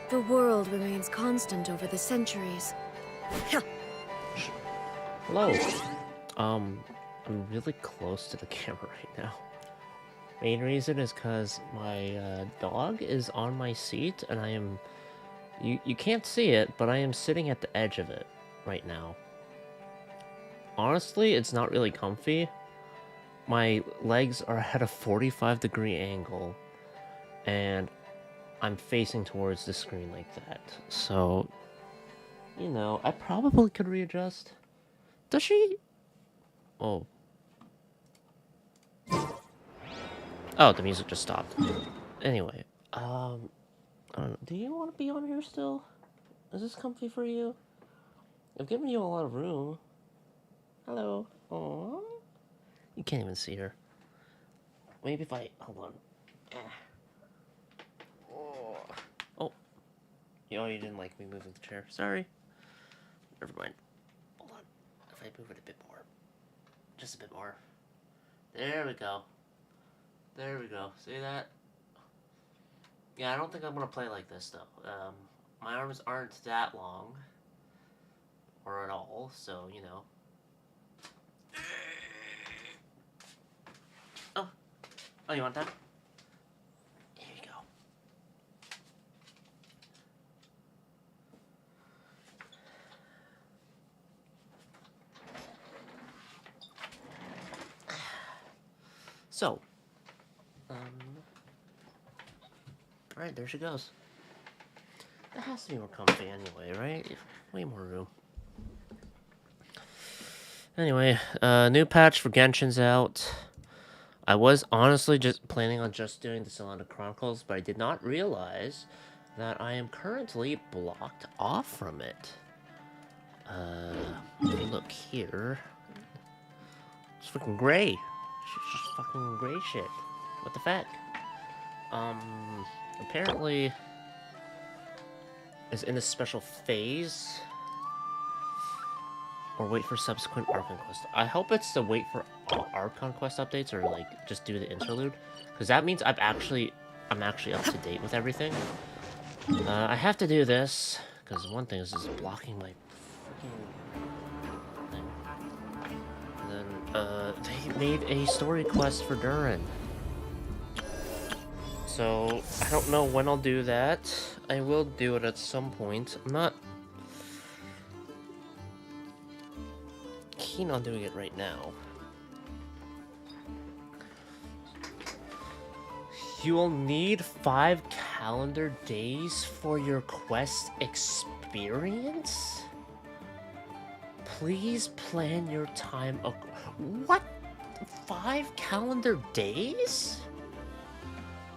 The world remains constant over the centuries. Hello. I'm really close to the camera right now. Main reason is because my dog is on my seat, and I am... You can't see it, but I am sitting at the edge of it right now. Honestly, it's not really comfy. My legs are at a 45-degree angle, and I'm facing towards the screen like that. So, you know, I probably could readjust. Does she? Oh. Oh, the music just stopped. Anyway, I don't know. Do you want to be on here still? Is this comfy for you? I've given you a lot of room. Hello. Aww. You can't even see her. Maybe if I... Hold on. Oh. Oh, you didn't like me moving the chair. Sorry. Never mind. Hold on. If I move it a bit more. Just a bit more. There we go. There we go. See that? Yeah, I don't think I'm gonna play like this, though. My arms aren't that long. Or at all, so, you know. Oh, you want that? Here you go. So, alright, there she goes. That has to be more comfy anyway, right? Way more room. Anyway, new patch for Genshin's out. I was honestly just planning on just doing the Selenic Chronicles, but I did not realize that I am currently blocked off from it. If you look here, it's freaking gray. It's just fucking gray shit. What the fuck? Apparently, is in a special phase. Or wait for subsequent Art Conquest. I hope it's to wait for Art Conquest updates, or like just do the interlude, because that means I'm actually up to date with everything. I have to do this because one thing is just blocking my freaking thing. And then they made a story quest for Durin, so I don't know when I'll do that. I will do it at some point. I'm not keen on doing it right now. You will need 5 calendar days for your quest experience? Please plan your time. What? 5 calendar days?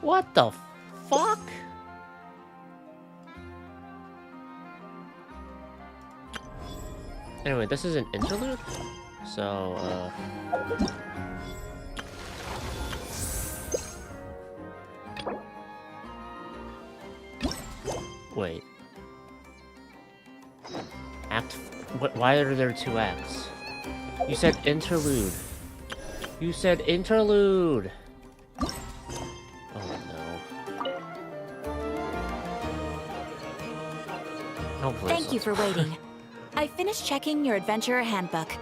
What the fuck? Anyway, this is an interlude, so, wait. Why are there 2 acts? You said interlude. You said interlude! Oh no. Hopefully Thank you for waiting. I finished checking your adventurer handbook.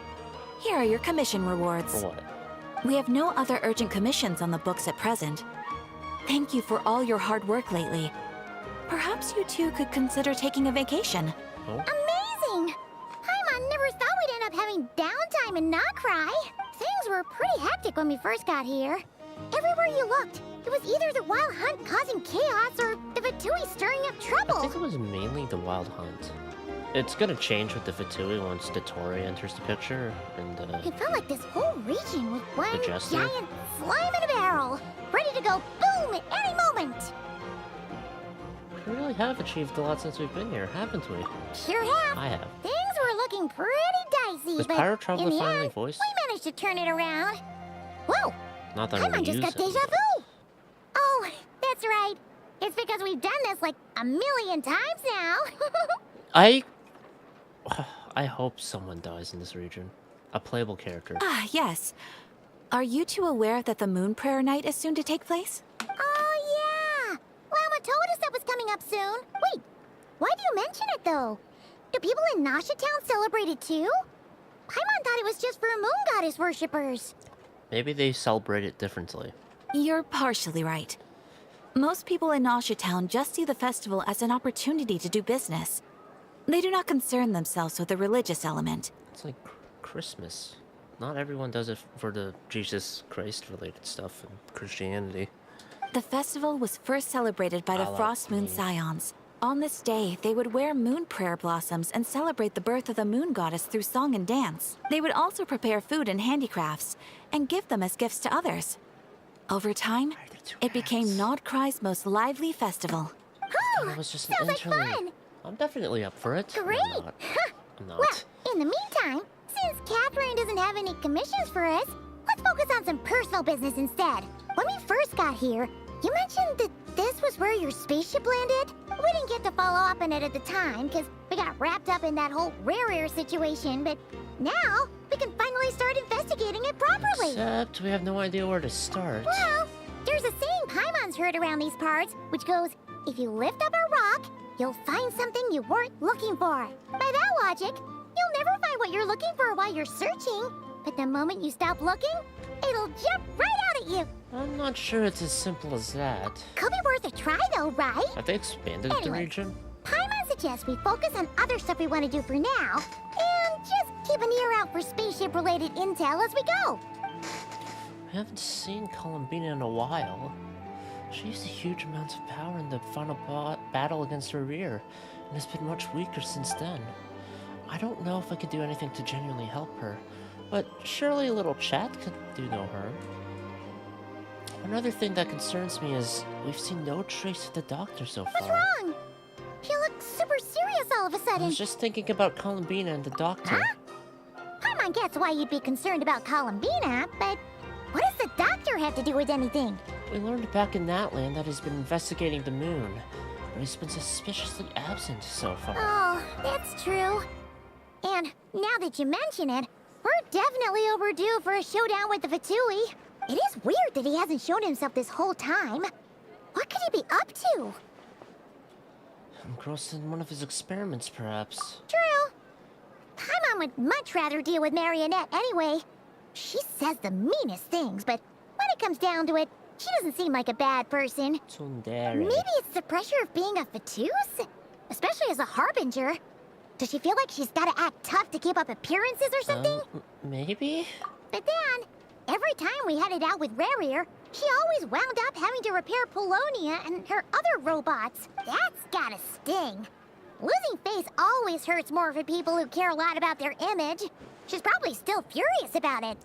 Here are your commission rewards. For what? We have no other urgent commissions on the books at present. Thank you for all your hard work lately. Perhaps you two could consider taking a vacation. Oh? Amazing! Paimon never thought we'd end up having downtime in Nacry. Things were pretty hectic when we first got here. Everywhere you looked, it was either the Wild Hunt causing chaos or the Fatui stirring up trouble. I think it was mainly the Wild Hunt. It's gonna change with the Fatui once Dottore enters the picture, and It felt like this whole region was one The Jester? giant slime in a barrel, ready to go boom at any moment. we really have achieved a lot since we've been here, haven't we? Sure have. I have. Things were looking pretty dicey, Is but Pyro Traveler in the finally end, voiced? we managed to turn it around. Whoa! Not that I Paimon would just use got it. deja vu. Oh, that's right. It's because we've done this like a million times now. I hope someone dies in this region. A playable character. Ah, yes. Are you two aware that the Moon Prayer Night is soon to take place? Oh, yeah. Llama told us that was coming up soon. Wait, Why do you mention it, though? Do people in Nasha Town celebrate it too? Paimon thought it was just for moon goddess worshippers. Maybe they celebrate it differently. You're partially right. Most people in Nausea Town just see the festival as an opportunity to do business. They do not concern themselves with the religious element. It's like Christmas. Not everyone does it for the Jesus Christ-related stuff in Christianity. The festival was first celebrated by the Frost Moon Scions. On this day, they would wear moon prayer blossoms and celebrate the birth of the moon goddess through song and dance. They would also prepare food and handicrafts and give them as gifts to others. Over time, it became Nodcry's most lively festival. It was just an Sounds like interlude. fun. I'm definitely up for it. Great. I'm not. Well, in the meantime, since Catherine doesn't have any commissions for us, let's focus on some personal business instead. When we first got here, you mentioned that this was where your spaceship landed? We didn't get to follow up on it at the time, because we got wrapped up in that whole rare situation, but now we can finally start investigating it properly. Except we have no idea where to start. Well, there's a saying Paimon's heard around these parts, which goes, if you lift up a rock, you'll find something you weren't looking for. By that logic, you'll never find what you're looking for while you're searching, but the moment you stop looking, it'll jump right out at you. I'm not sure it's as simple as that. Could be worth a try though, right? Have they expanded the Anyway. region? Paimon suggests we focus on other stuff we want to do for now, and just keep an ear out for spaceship-related intel as we go. I haven't seen Columbina in a while. She used huge amounts of power in the final battle against her rear, and has been much weaker since then. I don't know if I could do anything to genuinely help her, but surely a little chat could do no harm. Another thing that concerns me is we've seen no trace of the doctor so far. What's wrong? He looks super serious all of a I sudden. was just thinking about Columbina and the doctor. Huh? Paimon gets why you'd be concerned about Columbina, but what does the doctor have to do with anything? We learned back in that land that he's been investigating the moon, but he's been suspiciously absent so far. Oh, that's true. And now that you mention it, we're definitely overdue for a showdown with the Fatui. It is weird that he hasn't shown himself this whole time. What could he be up to? Engrossed in one of his experiments, perhaps. True. Paimon would much rather deal with Marionette anyway. She says the meanest things, but when it comes down to it, she doesn't seem like a bad person. Tsundere. Maybe it's the pressure of being a Fatus? Especially as a Harbinger. Does she feel like she's gotta act tough to keep up appearances or something? Maybe? But then, every time we headed out with Rarier, she always wound up having to repair Polonia and her other robots. That's gotta sting. Losing face always hurts more for people who care a lot about their image. She's probably still furious about it.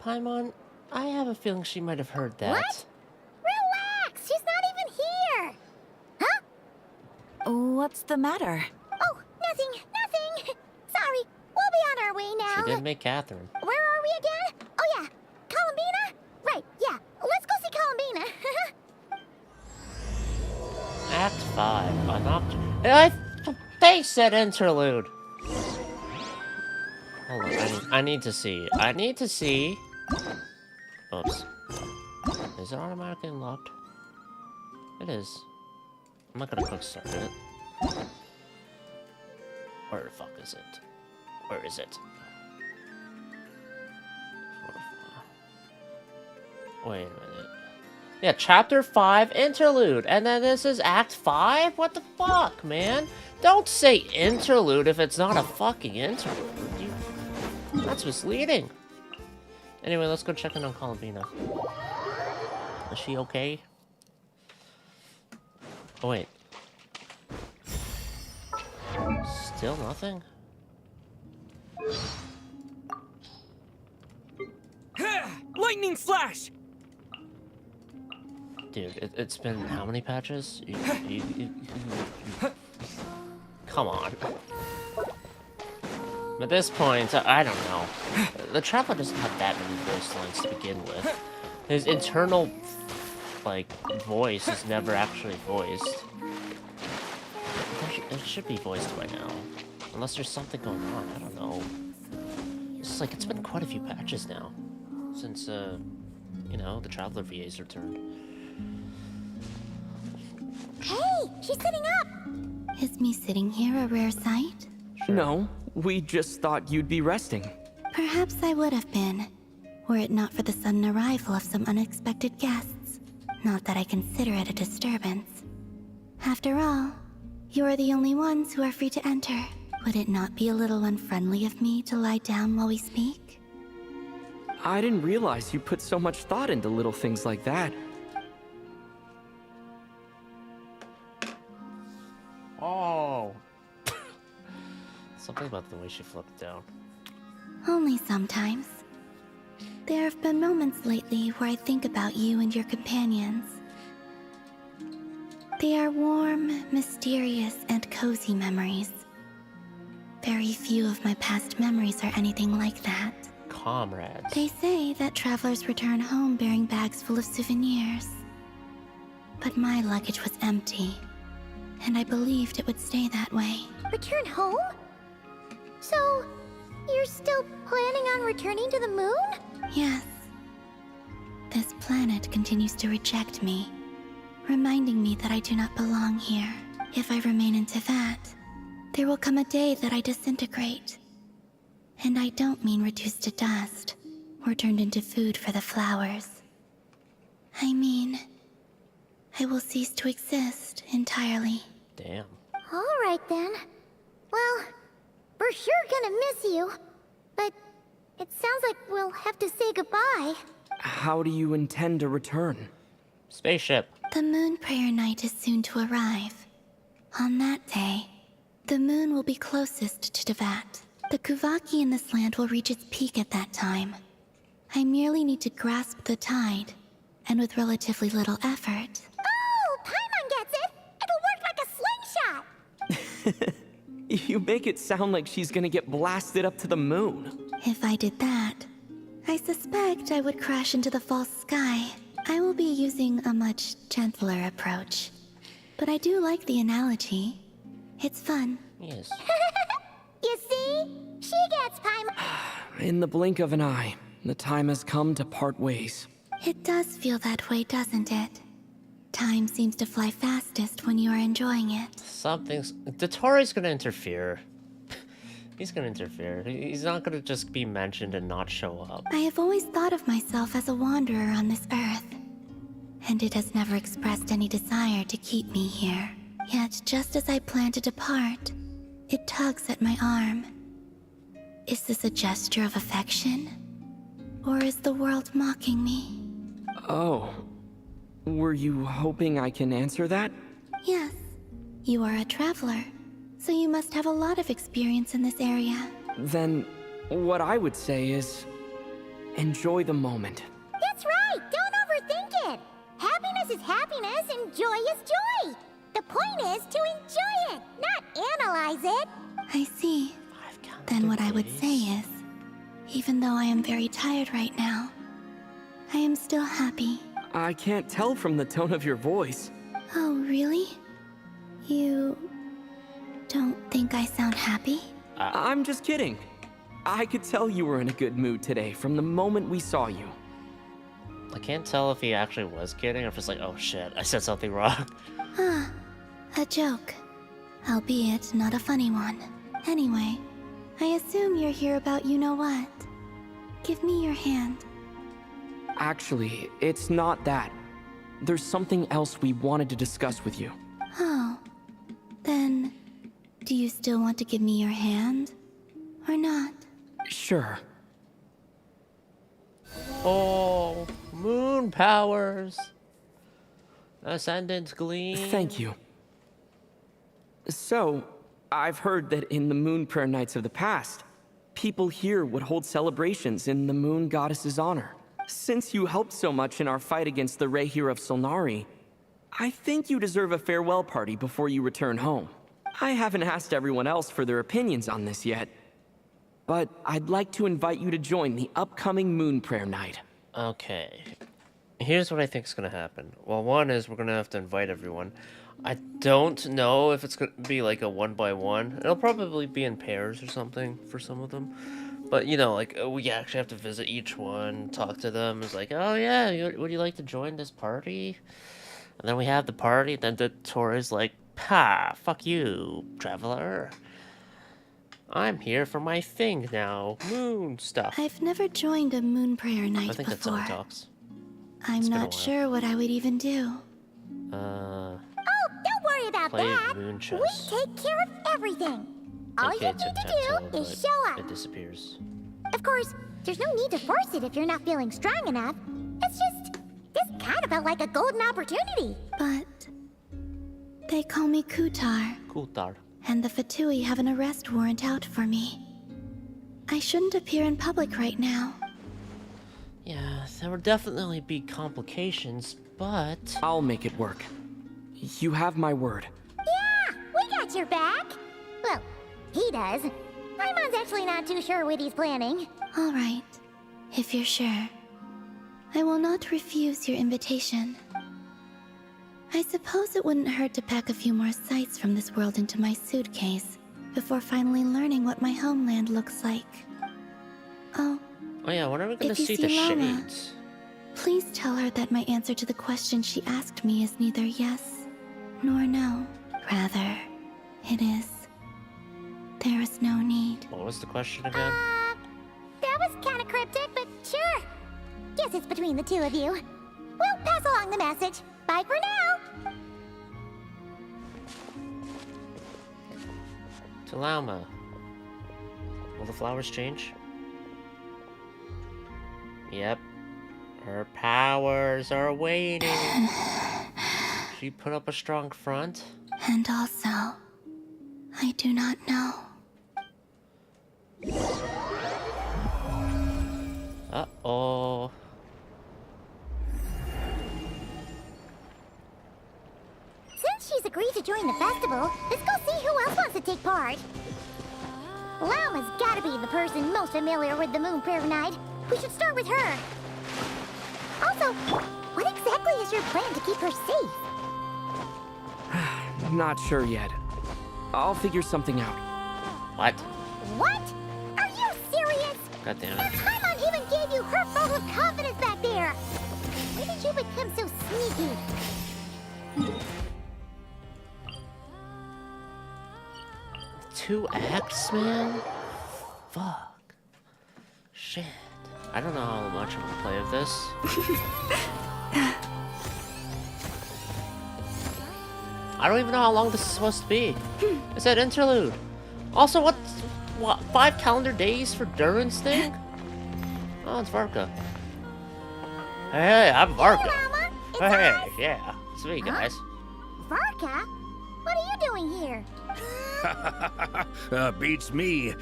Paimon, I have a feeling she might have heard that. What? Relax, she's not even here. Huh? What's the matter? Oh, nothing. Sorry, we'll be on our way now. She did make Catherine. Where are we again? Oh yeah, Columbina? Right, yeah. Let's go see Columbina. Act 5. They said interlude. Hold on, I need to see. Oops. Is it automatically unlocked? It is. I'm not gonna quick start it. Where the fuck is it? Where is it? Wait a minute. Yeah, Chapter 5, Interlude. And then this is Act 5? What the fuck, man? Don't say interlude if it's not a fucking interlude. That's misleading. Anyway, let's go check in on Columbina. Is she okay? Oh, wait. Still nothing? Lightning flash! Dude, it's been how many patches? Come on. At this point, I don't know. The Traveler doesn't have that many voice lines to begin with. His internal, like, voice is never actually voiced. It should be voiced by now. Unless there's something going on, I don't know. It's like, it's been quite a few patches now. Since, you know, the Traveler VA's returned. Hey, she's sitting up. Is me sitting here a rare sight? No, we just thought you'd be resting. Perhaps I would have been, were it not for the sudden arrival of some unexpected guests. Not that I consider it a disturbance. After all, you are the only ones who are free to enter. Would it not be a little unfriendly of me to lie down while we speak? I didn't realize you put so much thought into little things like that. Oh. Something about the way she flipped down. Only sometimes. There have been moments lately where I think about you and your companions. They are warm, mysterious, and cozy memories. Very few of my past memories are anything like that. Comrades. They say that travelers return home bearing bags full of souvenirs. But my luggage was empty, and I believed it would stay that way. Return home? So, you're still planning on returning to the moon? Yes. This planet continues to reject me, reminding me that I do not belong here. If I remain in Teyvat, there will come a day that I disintegrate. And I don't mean reduced to dust, or turned into food for the flowers. I mean, I will cease to exist entirely. Damn. Alright then. Well, we're sure gonna miss you. But it sounds like we'll have to say goodbye. How do you intend to return? Spaceship. The Moon Prayer Night is soon to arrive. On that day, the moon will be closest to Teyvat. The Kuvaki in this land will reach its peak at that time. I merely need to grasp the tide, and with relatively little effort. Oh, Paimon gets it! It'll work like a slingshot! You make it sound like she's gonna get blasted up to the moon. If I did that, I suspect I would crash into the false sky. I will be using a much gentler approach. But I do like the analogy. It's fun. Yes. You see? She gets Paimon. In the blink of an eye, the time has come to part ways. It does feel that way, doesn't it? Time seems to fly fastest when you are enjoying it. Something's... Dotori's gonna interfere. He's gonna interfere. He's not gonna just be mentioned and not show up. I have always thought of myself as a wanderer on this earth, and it has never expressed any desire to keep me here. Yet, just as I plan to depart, it tugs at my arm. Is this a gesture of affection? Or is the world mocking me? Oh. Were you hoping I can answer that? Yes. You are a traveler, so you must have a lot of experience in this area. Then, what I would say is... enjoy the moment. That's right! Don't overthink it! Happiness is happiness and joy is joy! The point is to enjoy it, not analyze it! I see. Then what I would say is, even though I am very tired right now, I am still happy. I can't tell from the tone of your voice. Oh, really? You don't think I sound happy? I'm just kidding. I could tell you were in a good mood today from the moment we saw you. I can't tell if he actually was kidding or if it's like, oh shit, I said something wrong. Huh. A joke. Albeit not a funny one. Anyway, I assume you're here about you-know-what. Give me your hand. Actually, it's not that. There's something else we wanted to discuss with you. Oh. Then, do you still want to give me your hand? Or not? Sure. Oh, moon powers. Ascendant gleam. Thank you. So, I've heard that in the Moon Prayer Nights of the past, people here would hold celebrations in the Moon Goddess's honor. Since you helped so much in our fight against the Rehir of Solnari, I think you deserve a farewell party before you return home. I haven't asked everyone else for their opinions on this yet, but I'd like to invite you to join the upcoming Moon Prayer Night. Okay. Here's what I think is going to happen. Well, one is we're going to have to invite everyone. I don't know if it's going to be like a one-by-one. It'll probably be in pairs or something for some of them. But, you know, like, we actually have to visit each one, talk to them. It's like, oh, yeah, would you like to join this party? And then we have the party, then the Tori's like, Ha! Fuck you, traveler. I'm here for my thing now. Moon stuff. I've never joined a moon prayer night I think that's how before. it talks. I'm been a not while. sure what I would even do. Oh, don't worry about Play that. moon We chess. take care of everything. All you AKA need to tic-tac-toe, do is but show up. It disappears. Of course, there's no need to force it if you're not feeling strong enough. It's just, this kind of felt like a golden opportunity. But they call me Kutar, Kultar. and the Fatui have an arrest warrant out for me. I shouldn't appear in public right now. Yeah, there would definitely be complications, but... I'll make it work. You have my word. Yeah, we got your back. Well, he does. Paimon's actually not too sure what he's planning. All right, if you're sure. I will not refuse your invitation. I suppose it wouldn't hurt to pack a few more sights from this world into my suitcase before finally learning what my homeland looks like. Oh, Oh yeah, when are we gonna If you see see the Lama- shades? please tell her that my answer to the question she asked me is neither yes nor no. Rather, it is. There is no need. What was the question again? That was kind of cryptic, but sure. Guess it's between the two of you. We'll pass along the message. Bye for now. To Lauma. Will the flowers change? Yep. Her powers are waiting. She put up a strong front. And also, I do not know. Uh-oh. Since she's agreed to join the festival, let's go see who else wants to take part. Lama's gotta be the person most familiar with the Moon Prayer Night. We should start with her. Also, what exactly is your plan to keep her safe? Not sure yet. I'll figure something out. What? What? Are you serious? God damn And it. Paimon even gave you her vote of confidence back there. When did you become so sneaky? 2 acts, man? Fuck. Shit. I don't know how much I'm gonna play of this. I don't even know how long this is supposed to be. It said interlude. Also, what? 5 calendar days for Durin's thing? Oh, it's Varka. Hey, I'm Varka. Lama, it's Hey, us. yeah, it's me, guys. Varka? What are you doing here? Beats me.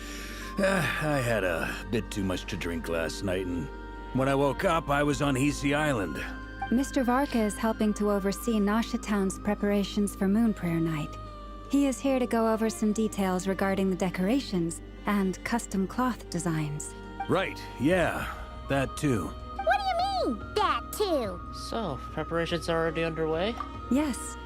I had a bit too much to drink last night, and when I woke up, I was on Hisi Island. Mr. Varka is helping to oversee Nasha Town's preparations for Moon Prayer Night. He is here to go over some details regarding the decorations and custom cloth designs. Right, yeah, that too. What do you mean, that too? So, preparations are already underway? Yes,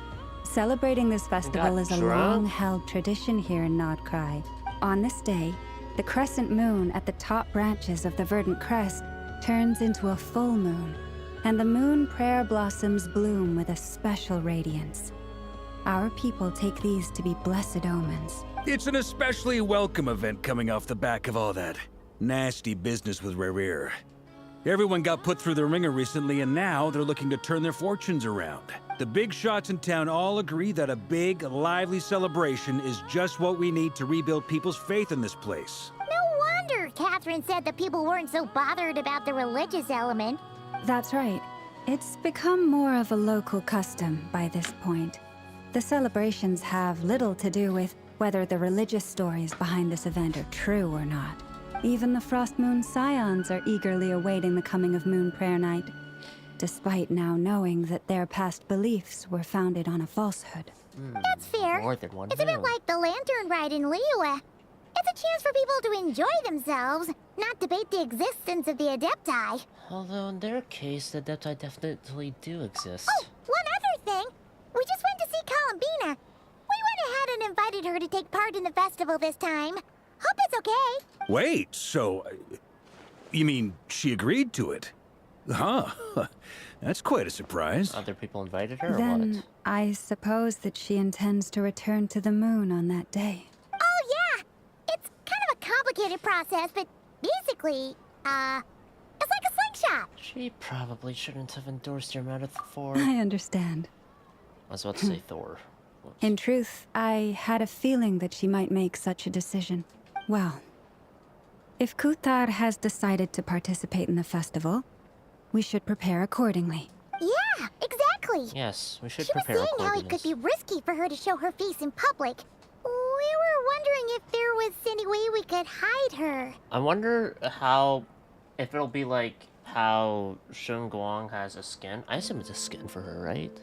celebrating this festival got is a drunk? long-held tradition here in Nodcry. On this day, the crescent moon at the top branches of the verdant crest turns into a full moon, and the moon prayer blossoms bloom with a special radiance. Our people take these to be blessed omens. It's an especially welcome event coming off the back of all that nasty business with Rare. Everyone got put through the ringer recently, and now they're looking to turn their fortunes around. The big shots in town all agree that a big, lively celebration is just what we need to rebuild people's faith in this place. No wonder Catherine said that people weren't so bothered about the religious element. That's right. It's become more of a local custom by this point. The celebrations have little to do with whether the religious stories behind this event are true or not. Even the Frost Moon Scions are eagerly awaiting the coming of Moon Prayer Night, despite now knowing that their past beliefs were founded on a falsehood. That's fair. More than one It's a bit moon. like the lantern ride in Liyue. It's a chance for people to enjoy themselves, not debate the existence of the Adepti. Although in their case, the Adepti definitely do exist. Oh, one other thing. We just went to see Columbina. We went ahead and invited her to take part in the festival this time. Hope it's okay. Wait, so... you mean she agreed to it? Huh. That's quite a surprise. Other people invited her or Then what? I suppose that she intends to return to the moon on that day. Oh, yeah! It's kind of a complicated process, but basically, it's like a slingshot. She probably shouldn't have endorsed your metaphor. I understand. I was about to say Thor. Whoops. In truth, I had a feeling that she might make such a decision. Well, if Kuthar has decided to participate in the festival, we should prepare accordingly. Yeah, exactly. Yes, we should She was prepare saying how it accordingly. could be risky for her to show her face in public. We were wondering if there was any way we could hide her. I wonder how, if it'll be like how Shun Guang has a skin. I assume it's a skin for her, right?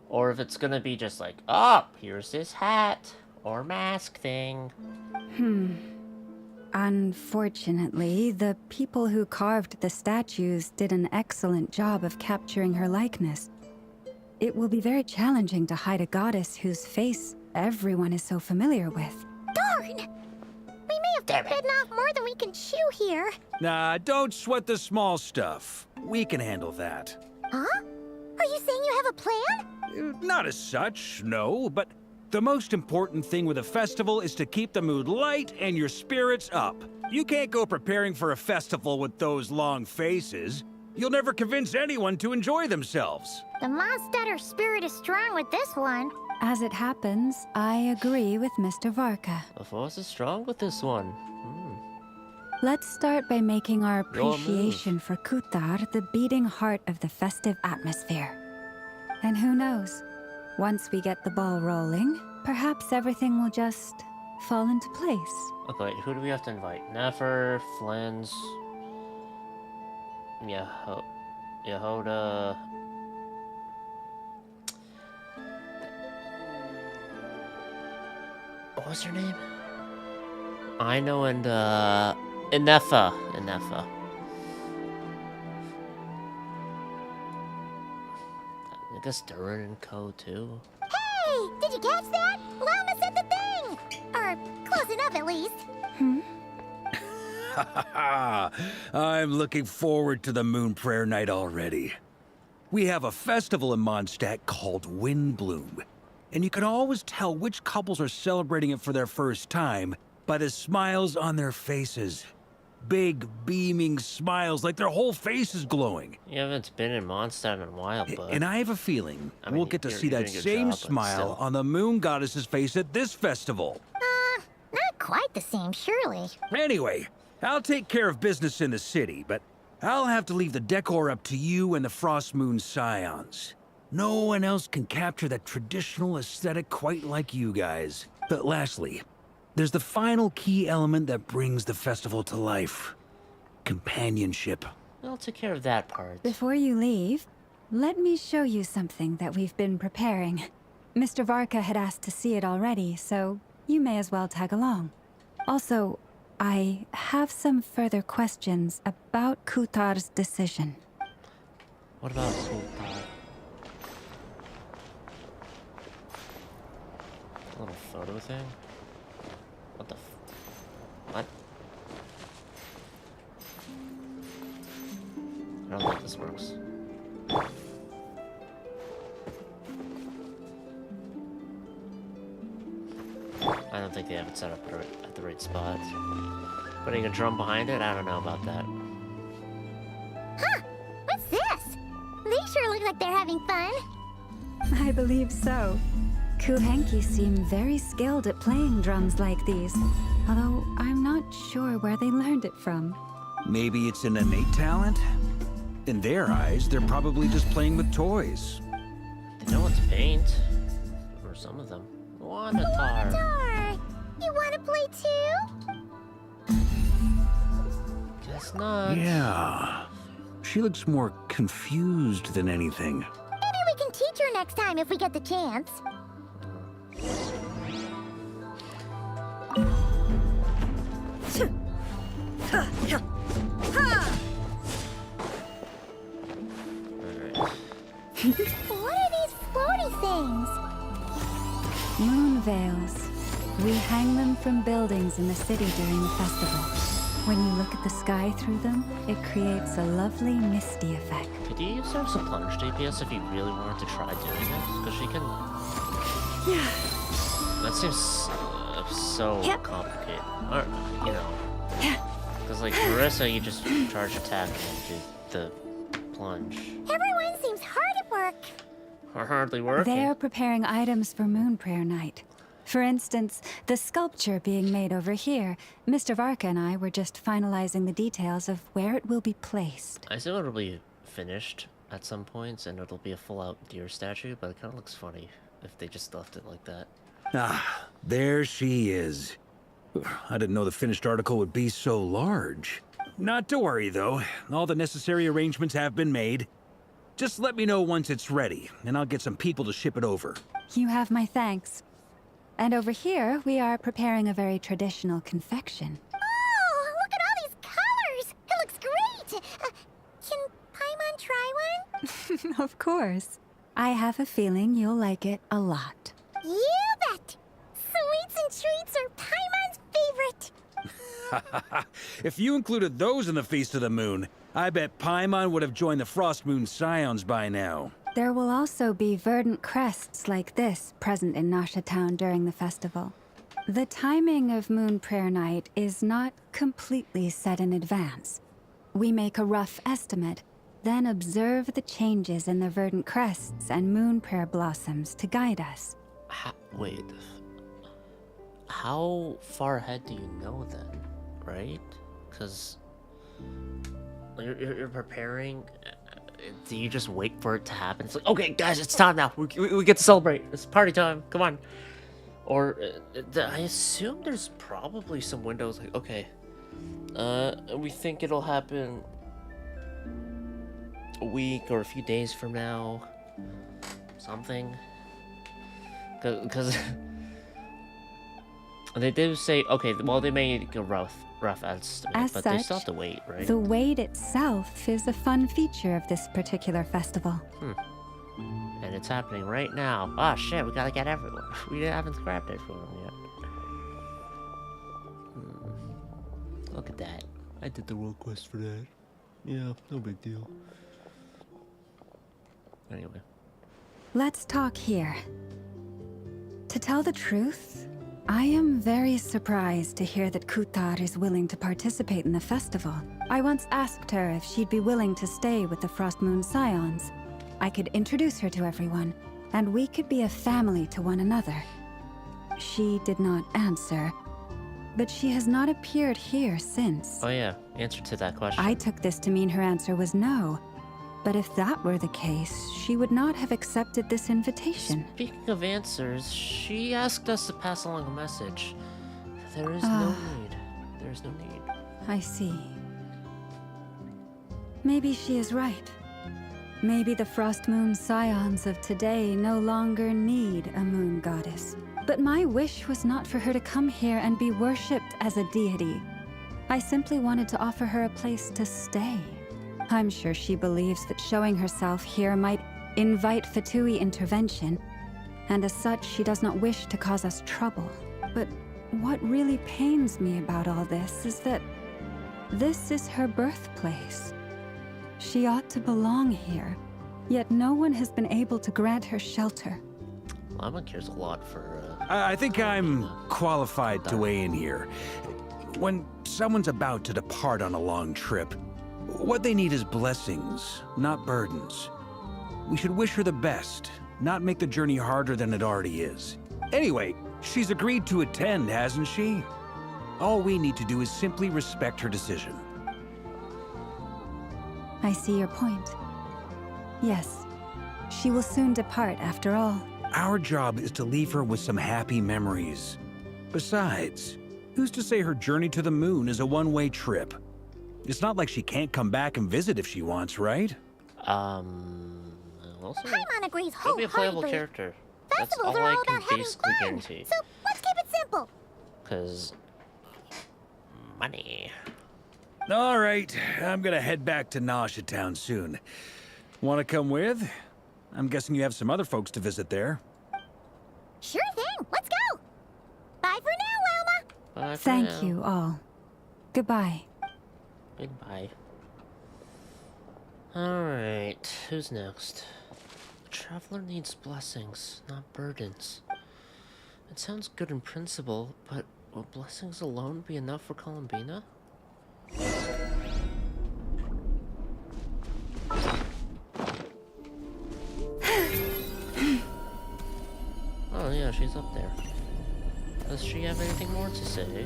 Or if it's gonna be just like, oh, here's this hat or mask thing. Unfortunately, the people who carved the statues did an excellent job of capturing her likeness. It will be very challenging to hide a goddess whose face everyone is so familiar with. Darn! We may have bitten off more than we can chew here. Nah, don't sweat the small stuff. We can handle that. Huh? Are you saying you have a plan? Not as such, no, but the most important thing with a festival is to keep the mood light and your spirits up. You can't go preparing for a festival with those long faces. You'll never convince anyone to enjoy themselves. The Mondstatter spirit is strong with this one. As it happens, I agree with Mr. Varka. The force is strong with this one. Let's start by making our Your move. appreciation for Kuthar the beating heart of the festive atmosphere. And who knows? Once we get the ball rolling, perhaps everything will just fall into place. Okay, wait, who do we have to invite? Nefer, Flins, Yehoda. What was her name? Ino and Inefa. I guess Durin and Co too. Hey, did you catch that? Lama said the thing! Or close enough at least. I'm looking forward to the Moon Prayer Night already. We have a festival in Mondstadt called Windbloom, and you can always tell which couples are celebrating it for their first time by the smiles on their faces. Big, beaming smiles like their whole face is glowing. You haven't been in Mondstadt in a while, but... And I have a feeling I mean, we'll get to you're see that doing a good same job, but smile still. on the Moon Goddess's face at this festival. Not quite the same, surely. Anyway, I'll take care of business in the city, but I'll have to leave the decor up to you and the Frost Moon Scions. No one else can capture that traditional aesthetic quite like you guys. But lastly, there's the final key element that brings the festival to life. Companionship. I'll take care of that part. Before you leave, let me show you something that we've been preparing. Mr. Varka had asked to see it already, so you may as well tag along. Also, I have some further questions about Kuthar's decision. What about Sultan? A little photo thing? What the what? I don't think this works. I don't think they have it set up at the right spot. Putting a drum behind it? I don't know about that. Huh? What's this? They sure look like they're having fun. I believe so. Kuhenki seem very skilled at playing drums like these, although I'm not sure where they learned it from. Maybe it's an innate talent? In their eyes, they're probably just playing with toys. They know what to paint. Or some of them. Wanatar. Dar, you want to play too? Guess not. Yeah. She looks more confused than anything. Maybe we can teach her next time if we get the chance. What are these floaty things? Moon veils. We hang them from buildings in the city during the festival. When you look at the sky through them, it creates a lovely misty effect. Could you use her some plunge DPS if you really wanted to try doing this? Because she can... Yeah. That seems so complicated. Or, you know. Because like Marissa, you just charge attack and do the plunge. Everyone seems hard at work. Or hardly working. They're preparing items for Moon Prayer Night. For instance, the sculpture being made over here. Mr. Varka and I were just finalizing the details of where it will be placed. I assume it'll be finished at some points and it'll be a full-out deer statue, but it kind of looks funny if they just left it like that. Ah, there she is. I didn't know the finished article would be so large. Not to worry, though. All the necessary arrangements have been made. Just let me know once it's ready, and I'll get some people to ship it over. You have my thanks. And over here, we are preparing a very traditional confection. Oh, look at all these colors! It looks great! Can Paimon try one? Of course. I have a feeling you'll like it a lot. You bet! Sweets and treats are Paimon's favorite. If you included those in the Feast of the Moon, I bet Paimon would have joined the Frost Moon Scions by now. There will also be verdant crests like this present in Nasha Town during the festival. The timing of Moon Prayer Night is not completely set in advance. We make a rough estimate, then observe the changes in the verdant crests and moon prayer blossoms to guide us. Wait. How far ahead do you know then, right? Because you're preparing. Do you just wait for it to happen? It's like, okay, guys, it's time now. We get to celebrate. It's party time. Come on. Or I assume there's probably some windows like, okay, we think it'll happen a week or a few days from now. Something. Because they do say, okay, well, they made a rough estimate, As but such, they still have to wait, right? the wait itself is a fun feature of this particular festival. And it's happening right now. Oh shit, we gotta get everyone. We haven't grabbed everyone yet. Look at that. I did the world quest for that. Yeah, no big deal. Anyway. Let's talk here. To tell the truth, I am very surprised to hear that Kutar is willing to participate in the festival. I once asked her if she'd be willing to stay with the Frost Moon Scions. I could introduce her to everyone, and we could be a family to one another. She did not answer, but she has not appeared here since. Oh yeah, answer to that question. I took this to mean her answer was no. But if that were the case, she would not have accepted this invitation. Speaking of answers, she asked us to pass along a message. There is no need. There is no need. I see. Maybe she is right. Maybe the Frost Moon Scions of today no longer need a moon goddess. But my wish was not for her to come here and be worshipped as a deity. I simply wanted to offer her a place to stay. I'm sure she believes that showing herself here might invite Fatui intervention, and as such, she does not wish to cause us trouble. But what really pains me about all this is that this is her birthplace. She ought to belong here, yet no one has been able to grant her shelter. Llama cares a lot for, I think I'm qualified to weigh in here. When someone's about to depart on a long trip, what they need is blessings, not burdens. We should wish her the best, not make the journey harder than it already is. Anyway, she's agreed to attend, hasn't she? All we need to do is simply respect her decision. I see your point. Yes, she will soon depart after all. Our job is to leave her with some happy memories. Besides, who's to say her journey to the moon is a one-way trip? It's not like she can't come back and visit if she wants, right? Also, Paimon agrees it'll be a playable wholeheartedly. character. That's Festivals all are I all can about having basically fun. guarantee. So let's keep it simple. Because money. All right, I'm gonna head back to Nasha Town soon. Want to come with? I'm guessing you have some other folks to visit there. Sure thing. Let's go. Bye for now, Wilma. Bye for Thank now. you all. Goodbye. Goodbye. Alright, who's next? A traveler needs blessings, not burdens. It sounds good in principle, but will blessings alone be enough for Columbina? Oh yeah, she's up there. Does she have anything more to say?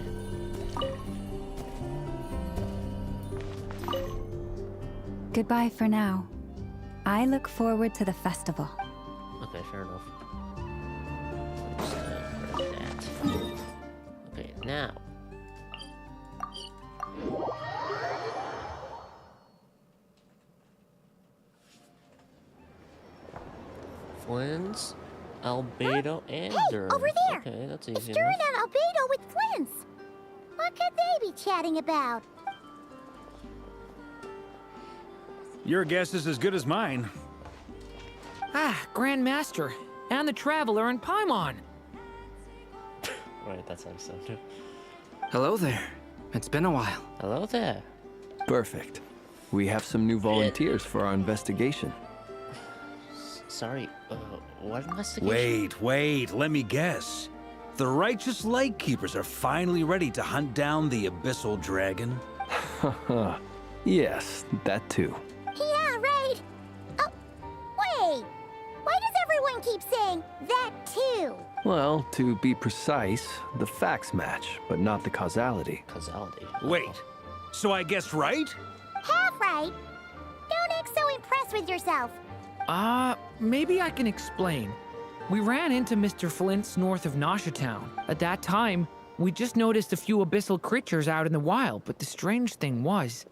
Goodbye for now. I look forward to the festival. Okay, fair enough. Let's grab that. Okay, now. Flynn's, Albedo, and Durham. Over there! Okay, that's It's easy Durin enough. and Albedo with Flynn's. What could they be chatting about? Your guess is as good as mine. Ah, Grand Master, and the Traveler in Paimon. Right, that's how I sound too. Hello there. It's been a while. Hello there. Perfect. We have some new volunteers for our investigation. Sorry, what investigation? Wait, let me guess. The righteous Lightkeepers are finally ready to hunt down the Abyssal Dragon? Yes, that too. Yeah, right. Oh, wait. Why does everyone keep saying that too? Well, to be precise, the facts match, but not the causality. Causality. Wait, so I guessed right? Half right. Don't act so impressed with yourself. Maybe I can explain. We ran into Mr. Flint's north of Nasha Town. At that time, we just noticed a few abyssal creatures out in the wild, but the strange thing was,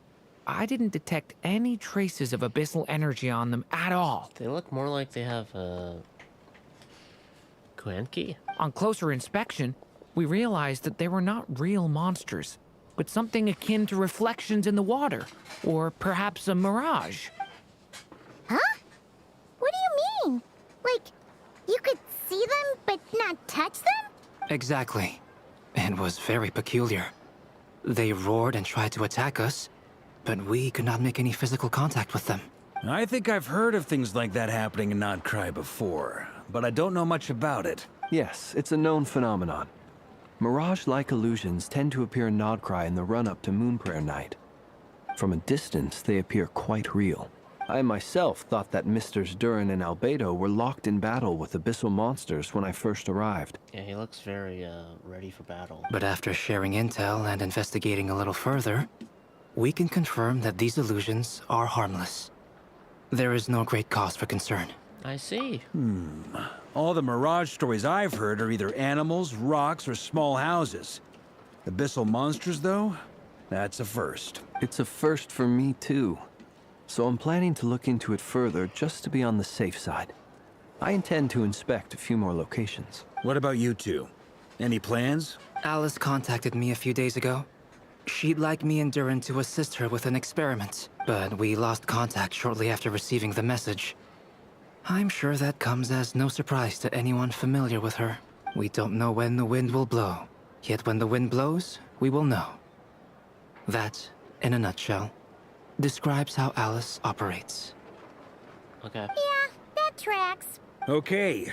I didn't detect any traces of abyssal energy on them at all. They look more like they have a Kuanki. On closer inspection, we realized that they were not real monsters, but something akin to reflections in the water, or perhaps a mirage. Huh? What do you mean? Like, you could see them but not touch them? Exactly. It was very peculiar. They roared and tried to attack us, but we could not make any physical contact with them. I think I've heard of things like that happening in Nodcry before, but I don't know much about it. Yes, it's a known phenomenon. Mirage-like illusions tend to appear in Nodcry in the run-up to Moonprayer Night. From a distance, they appear quite real. I myself thought that Misters Durin and Albedo were locked in battle with abyssal monsters when I first arrived. Yeah, he looks very, ready for battle. But after sharing intel and investigating a little further, we can confirm that these illusions are harmless. There is no great cause for concern. I see. All the Mirage stories I've heard are either animals, rocks, or small houses. Abyssal monsters, though? That's a first. It's a first for me, too. So I'm planning to look into it further just to be on the safe side. I intend to inspect a few more locations. What about you two? Any plans? Alice contacted me a few days ago. She'd like me and Durin to assist her with an experiment, but we lost contact shortly after receiving the message. I'm sure that comes as no surprise to anyone familiar with her. We don't know when the wind will blow, yet when the wind blows, we will know. That, in a nutshell, describes how Alice operates. Okay. Yeah, that tracks. Okay.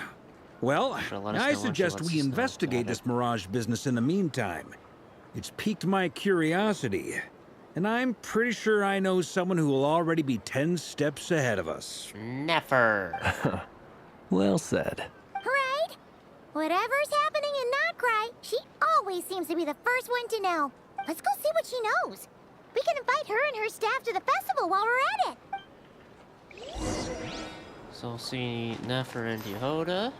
Well, She'll let us know I when she suggest lets we us know. investigate Got this it. Mirage business in the meantime. It's piqued my curiosity, and I'm pretty sure I know someone who will already be 10 steps ahead of us. Never. Well said. Right? Whatever's happening in Nodcry, she always seems to be the first one to know. Let's go see what she knows. We can invite her and her staff to the festival while we're at it. So we'll see Nefer and Yehoda.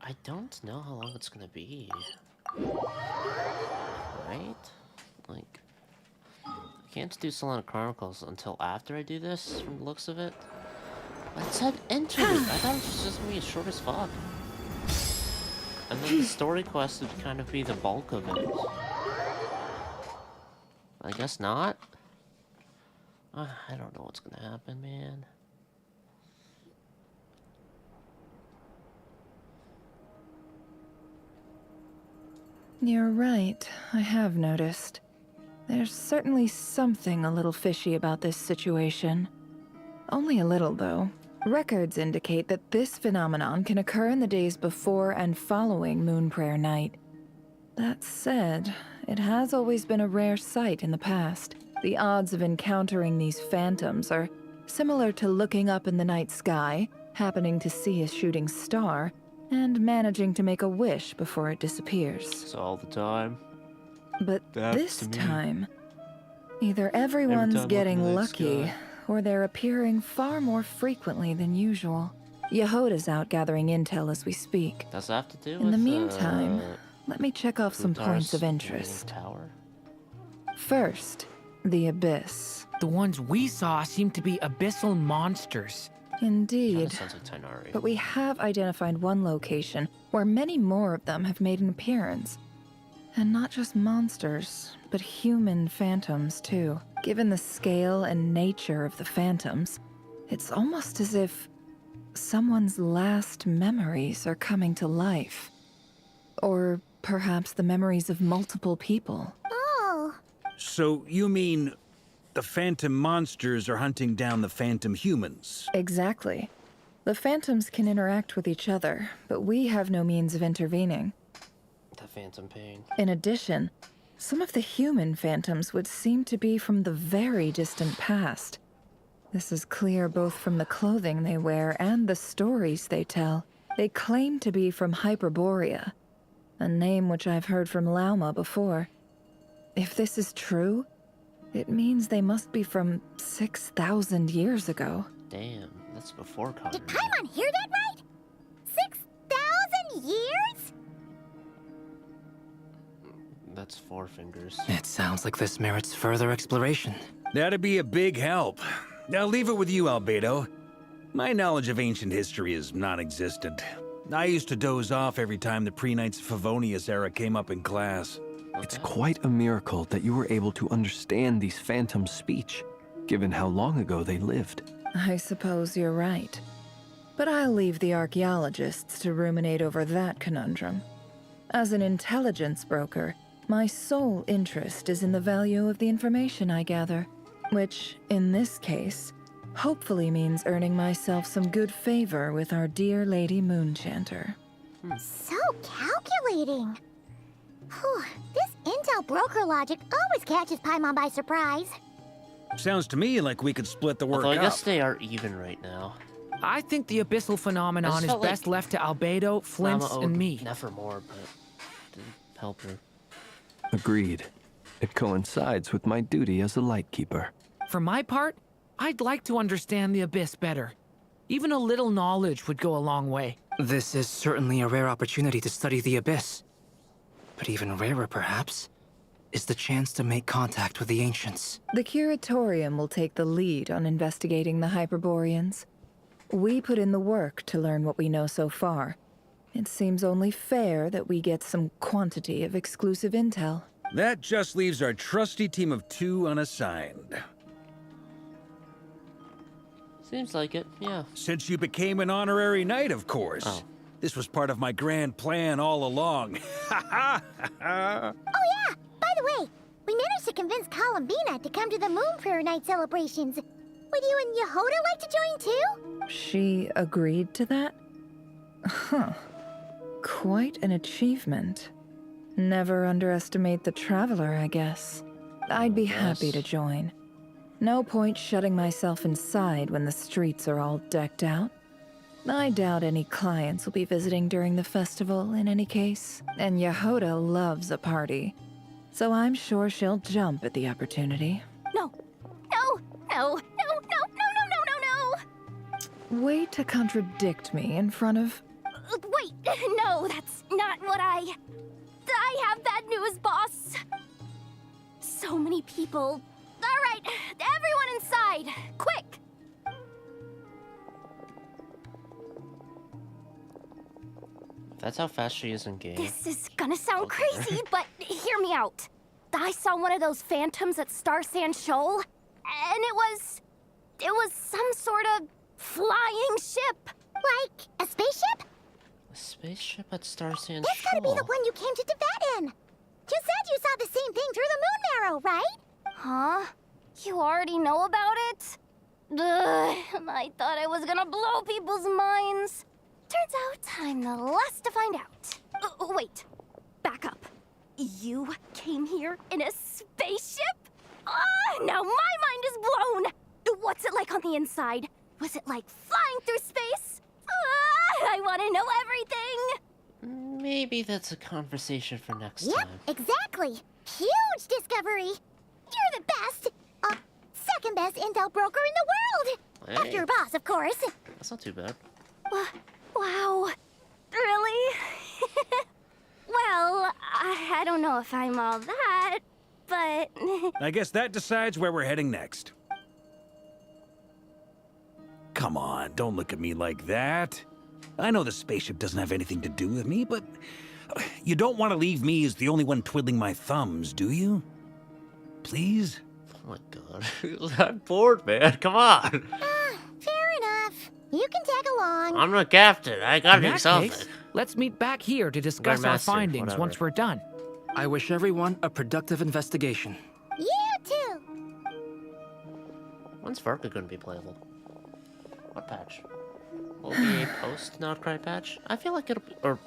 I don't know how long it's gonna be. Right? Like, I can't do Selenic Chronicles until after I do this, from the looks of it. But it said interlude. I thought it was just gonna be as short as fuck. And then the story quest would kind of be the bulk of it. I guess not. I don't know what's gonna happen, man. You're right, I have noticed. There's certainly something a little fishy about this situation. Only a little, though. Records indicate that this phenomenon can occur in the days before and following Moon Prayer Night. That said, it has always been a rare sight in the past. The odds of encountering these phantoms are similar to looking up in the night sky, happening to see a shooting star, and managing to make a wish before it disappears. It's all the time. But That's this me. time, either everyone's time getting looking at the lucky, sky. or they're appearing far more frequently than usual. Yehoda's out gathering intel as we speak. Does that have to do In with the meantime, let me check off some Plutarch's points of remaining interest. power? First, the Abyss. The ones we saw seem to be abyssal monsters. Indeed. Kinda sounds like Tainari. But we have identified one location where many more of them have made an appearance. And not just monsters, but human phantoms too. Given the scale and nature of the phantoms, it's almost as if someone's last memories are coming to life. Or perhaps the memories of multiple people. Oh, So you mean the phantom monsters are hunting down the phantom humans? Exactly. The phantoms can interact with each other, but we have no means of intervening. The phantom pain. In addition, some of the human phantoms would seem to be from the very distant past. This is clear both from the clothing they wear and the stories they tell. They claim to be from Hyperborea, a name which I've heard from Lauma before. If this is true, it means they must be from 6,000 years ago. Damn, that's before did Conjuring. Paimon hear that right? 6,000 years? That's 4 fingers. It sounds like this merits further exploration. That'd be a big help. I'll leave it with you, Albedo. My knowledge of ancient history is non-existent. I used to doze off every time the pre-Knights of Favonius era came up in class. It's quite a miracle that you were able to understand these phantoms' speech, given how long ago they lived. I suppose you're right. But I'll leave the archaeologists to ruminate over that conundrum. As an intelligence broker, my sole interest is in the value of the information I gather, which, in this case, hopefully means earning myself some good favor with our dear Lady Moonchanter. So calculating. Whew, this intel broker logic always catches Paimon by surprise. Sounds to me like we could split the work Although I up. guess they are even right now. I think the abyssal phenomenon is felt best like left to Albedo, Flint's, Mama and owed me. Nevermore, but didn't help her. Agreed. It coincides with my duty as a lightkeeper. For my part, I'd like to understand the abyss better. Even a little knowledge would go a long way. This is certainly a rare opportunity to study the Abyss. But even rarer, perhaps, is the chance to make contact with the Ancients. The Curatorium will take the lead on investigating the Hyperboreans. We put in the work to learn what we know so far. It seems only fair that we get some quantity of exclusive intel. That just leaves our trusty team of 2 unassigned. Seems like it, yeah. Since you became an honorary knight, of course. Oh. This was part of my grand plan all along. Oh yeah! By the way, we managed to convince Columbina to come to the Moon Prayer Night celebrations. Would you and Yehoda like to join too? She agreed to that? Huh. Quite an achievement. Never underestimate the traveler, I guess. I'd be happy to join. No point shutting myself inside when the streets are all decked out. I doubt any clients will be visiting during the festival in any case, and Yehoda loves a party, so I'm sure she'll jump at the opportunity. No. No. No. No. No. No. No. No. No. No. Way to contradict me in front of... Wait. No, that's not what I have bad news, boss. So many people. All right, everyone inside, quick. That's how fast she is in game. This is gonna sound crazy, but hear me out. I saw one of those phantoms at Star Sand Shoal, and it was some sort of flying ship. Like a spaceship? A spaceship at Star Sand That's gotta be Shoal. the one you came to Tibet in. tomorrow, right? Huh? You already know about it? Ugh, I thought I was gonna blow people's minds. Turns out I'm the last to find out. Wait, back up. You came here in a spaceship? Now my mind is blown! What's it like on the inside? Was it like flying through space? I want to know everything! Maybe that's a conversation for next Yep, time. exactly. Huge discovery. You're the best. Second best intel broker in the world. Hey. After your boss, of course. That's not too bad. Wow. Really? Well, I don't know if I'm all that, but... I guess that decides where we're heading next. Come on, don't look at me like that. I know the spaceship doesn't have anything to do with me, but you don't want to leave me as the only one twiddling my thumbs, do you? Please? Oh my god. I'm bored, man. Come on. Fair enough. You can tag along. I'm the captain. I gotta In do that something. case, let's meet back here to discuss our Grandmaster, findings whatever. once we're done. I wish everyone a productive investigation. You too. When's Varka gonna be playable? What patch? Will it be a post-Nodcry patch? I feel like it'll be... Or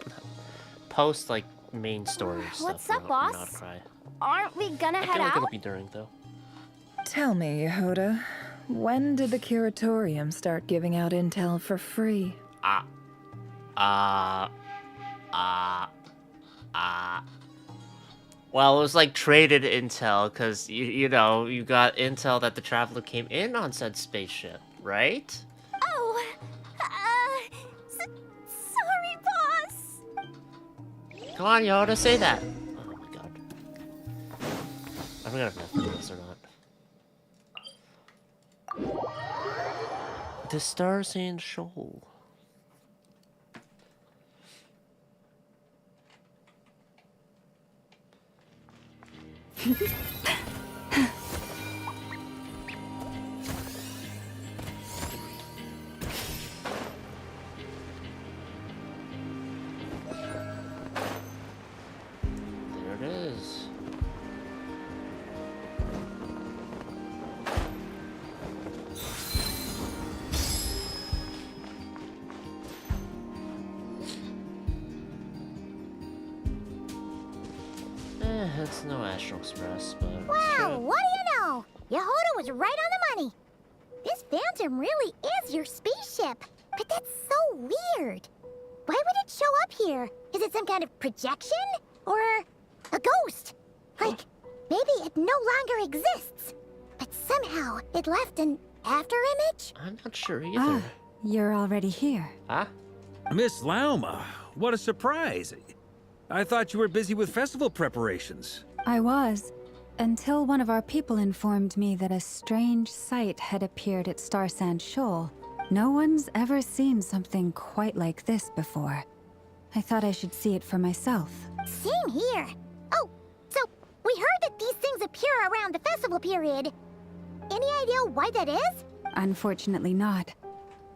post, like, main story stuff. What's up, for boss? Nodcry. Aren't we gonna I head feel like it'll out? be during, though. Tell me, Yehoda, when did the Curatorium start giving out intel for free? Well, it was like traded intel, because, you know, you got intel that the Traveler came in on said spaceship, right? Oh, sorry, boss. Come on, Yoda, say that. Oh my god. I forgot if I this or not. The Stars and Shoal. There it is. It's no Astral Express, but... Wow, what do you know? Yehoda was right on the money. This Phantom really is your spaceship. But that's so weird. Why would it show up here? Is it some kind of projection? Or a ghost? Like, maybe it no longer exists. But somehow it left an afterimage? I'm not sure either. Ah, you're already here. Huh? Miss Lauma, what a surprise. I thought you were busy with festival preparations. I was, until one of our people informed me that a strange sight had appeared at Star Sand Shoal. No one's ever seen something quite like this before. I thought I should see it for myself. Same here. Oh, so we heard that these things appear around the festival period. Any idea why that is? Unfortunately not.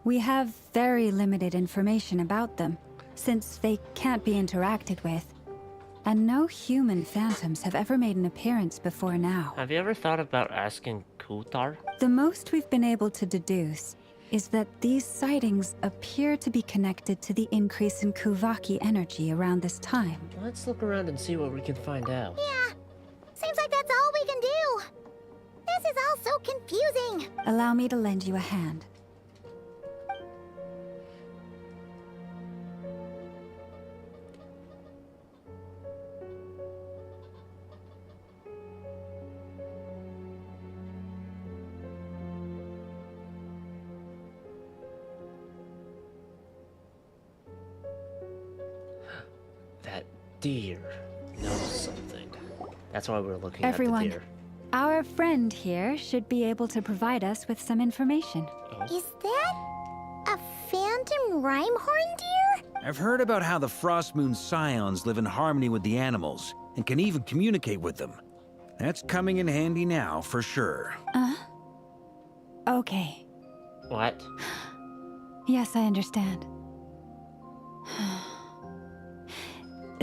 We have very limited information about them, since they can't be interacted with. And no human phantoms have ever made an appearance before now. Have you ever thought about asking Kutar? The most we've been able to deduce is that these sightings appear to be connected to the increase in Kuvaki energy around this time. Let's look around and see what we can find out. Yeah, seems like that's all we can do. This is all so confusing. Allow me to lend you a hand. That deer knows something. That's why we're looking Everyone, at the deer. our friend here should be able to provide us with some information. Is that a phantom Rhymehorn deer? I've heard about how the Frost Moon Scions live in harmony with the animals and can even communicate with them. That's coming in handy now, for sure. Okay. What? Yes, I understand.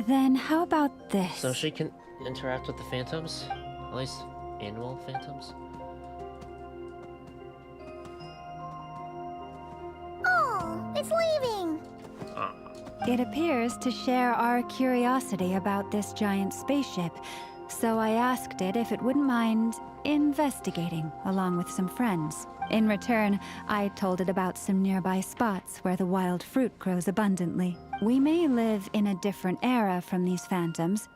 Then how about this? So she can interact with the phantoms? At least Annual phantoms? Oh, it's leaving. It appears to share our curiosity about this giant spaceship, so I asked it if it wouldn't mind investigating along with some friends. In return, I told it about some nearby spots where the wild fruit grows abundantly. We may live in a different era from these phantoms,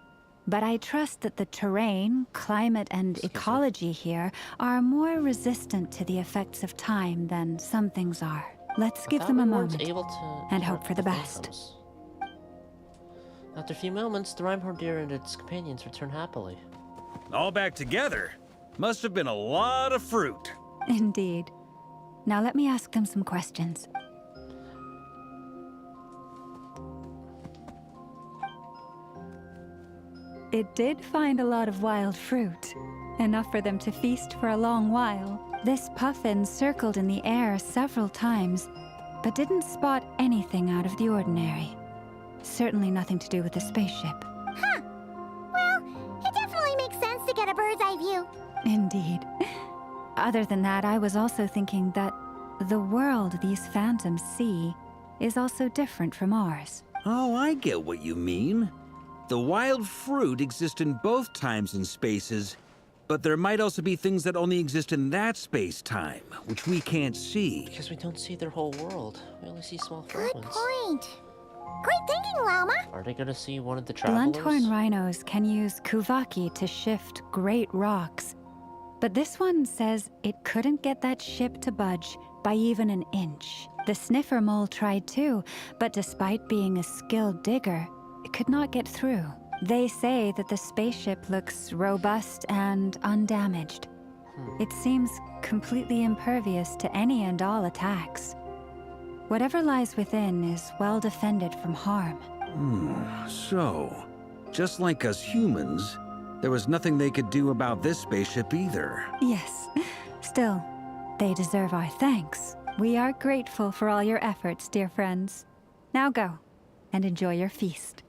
but I trust that the terrain, climate, and ecology here are more resistant to the effects of time than some things are. Let's give them a moment and hope for the best. After a few moments, the Rhyme deer and its companions return happily. All back together? Must have been a lot of fruit. Indeed. Now let me ask them some questions. It did find a lot of wild fruit, enough for them to feast for a long while. This puffin circled in the air several times, but didn't spot anything out of the ordinary. Certainly nothing to do with the spaceship. Huh. Well, it definitely makes sense to get a bird's eye view. Indeed. Other than that, I was also thinking that the world these phantoms see is also different from ours. Oh, I get what you mean. The wild fruit exists in both times and spaces, but there might also be things that only exist in that space-time, which we can't see. Because we don't see their whole world. We only see small Good fragments. point. Great thinking, Llama. Are they gonna see one of the travelers? Blunthorn rhinos can use kuvaki to shift great rocks, but this one says it couldn't get that ship to budge by even an inch. The sniffer mole tried too, but despite being a skilled digger, it could not get through. They say that the spaceship looks robust and undamaged. It seems completely impervious to any and all attacks. Whatever lies within is well defended from harm. So, just like us humans, there was nothing they could do about this spaceship either. Yes. Still, they deserve our thanks. We are grateful for all your efforts, dear friends. Now go, and enjoy your feast.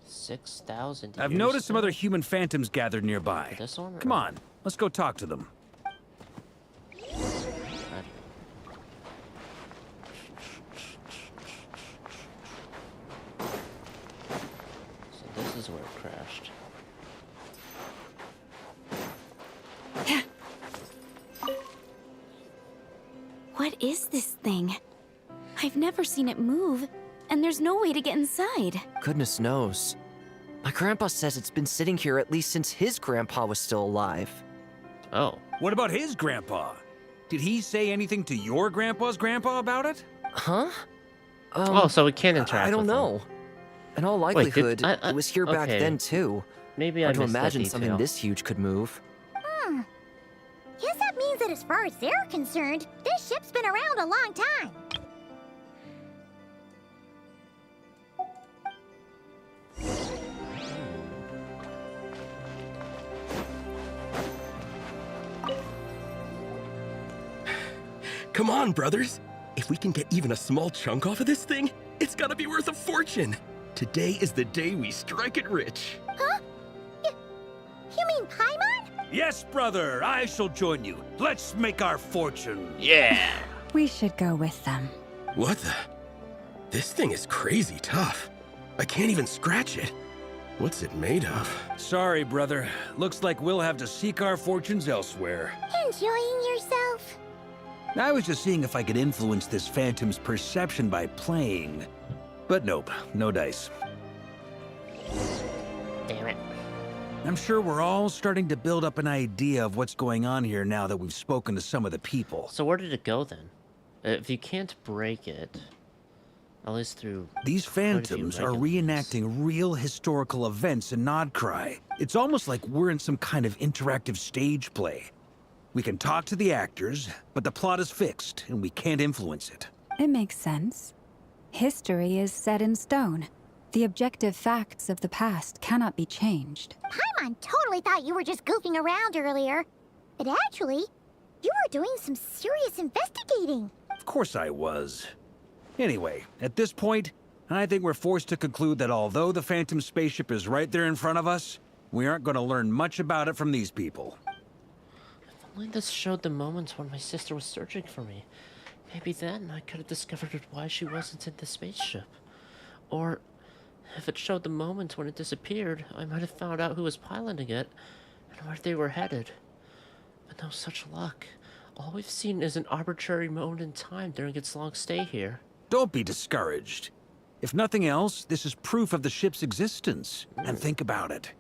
6,000 I've years noticed some ago? other human phantoms gathered nearby. This one? Come on, let's go talk to them. So this is where it crashed. What is this thing? I've never seen it move, and there's no way to get inside. Goodness knows. My grandpa says it's been sitting here at least since his grandpa was still alive. Oh. What about his grandpa? Did he say anything to your grandpa's grandpa about it? Huh? Oh, so we can't interact I don't with know. In all Wait, did- likelihood, I- it was here back okay. then too. Maybe I Hard to missed that imagine something detail. this huge could move. Guess that means that as far as they're concerned, this ship's been around a long time. Come on, brothers. If we can get even a small chunk off of this thing, it's gotta be worth a fortune. Today is the day we strike it rich. Huh? You mean Paimon? Yes, brother, I shall join you. Let's make our fortune. Yeah! We should go with them. What the? This thing is crazy tough. I can't even scratch it. What's it made of? Sorry, brother. Looks like we'll have to seek our fortunes elsewhere. Enjoying yourself? I was just seeing if I could influence this phantom's perception by playing. But nope, no dice. Damn it. I'm sure we're all starting to build up an idea of what's going on here now that we've spoken to some of the people. So where did it go then? If you can't break it, at least through... These phantoms are reenacting real historical events in Nodcry. It's almost like we're in some kind of interactive stage play. We can talk to the actors, but the plot is fixed, and we can't influence it. It makes sense. History is set in stone. The objective facts of the past cannot be changed. Paimon totally thought you were just goofing around earlier. But actually, you were doing some serious investigating. Of course I was. Anyway, at this point, I think we're forced to conclude that although the Phantom spaceship is right there in front of us, We aren't going to learn much about it from these people. If only this showed the moments when my sister was searching for me. Maybe then I could have discovered why she wasn't in the spaceship. Or, if it showed the moments when it disappeared, I might have found out who was piloting it and where they were headed. But no such luck. All we've seen is an arbitrary moment in time during its long stay here. Don't be discouraged. If nothing else, this is proof of the ship's existence. And think about it.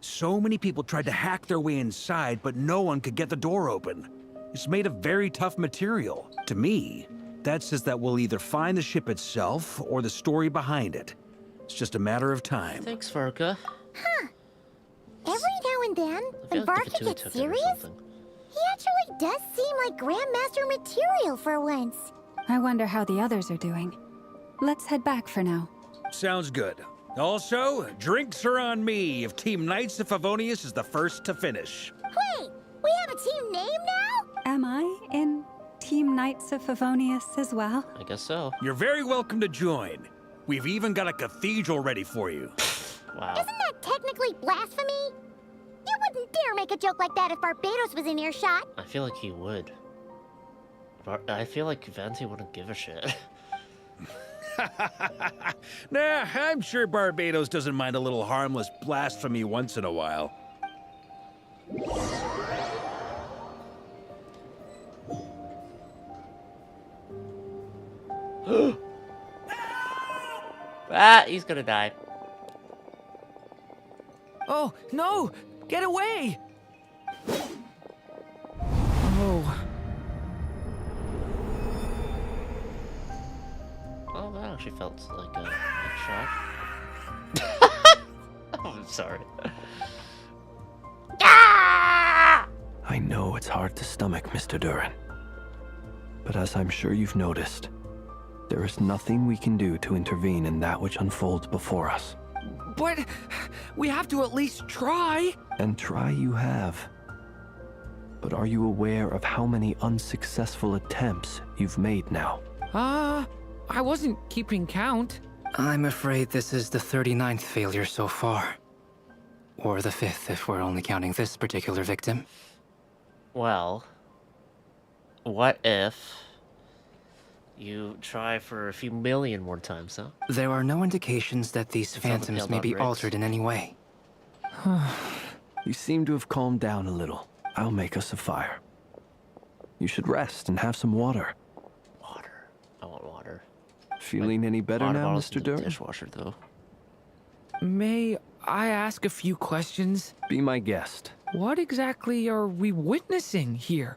So many people tried to hack their way inside, but no one could get the door open. It's made of very tough material. To me, that says that we'll either find the ship itself or the story behind it. It's just a matter of time. Thanks, Varka. Huh. Every now and then, when Varka gets serious, he actually does seem like Grandmaster material for once. I wonder how the others are doing. Let's head back for now. Sounds good. Also, drinks are on me if Team Knights of Favonius is the first to finish. Wait, we have a team name now? Am I in Team Knights of Favonius as well? I guess so. You're very welcome to join. We've even got a cathedral ready for you. Wow. Isn't that technically blasphemy? You wouldn't dare make a joke like that if Barbados was in earshot. I feel like he would. I feel like Venti wouldn't give a shit. Nah, I'm sure Barbados doesn't mind a little harmless blasphemy once in a while. He's gonna die. Oh, no! Get away! Oh. Oh, that actually felt like a shock. Oh, I'm sorry. I know it's hard to stomach, Mr. Duran. But as I'm sure you've noticed, there is nothing we can do to intervene in that which unfolds before us. But we have to at least try. And try you have. But are you aware of how many unsuccessful attempts you've made now? I wasn't keeping count. I'm afraid this is the 39th failure so far. Or the 5th if we're only counting this particular victim. Well, what if you try for a few million more times, huh? There are no indications that these phantoms may be altered in any way. You seem to have calmed down a little. I'll make us a fire. You should rest and have some water. Water. I want water. Feeling any better now, Mr. Duran? Dishwasher, though. May I ask a few questions? Be my guest. What exactly are we witnessing here?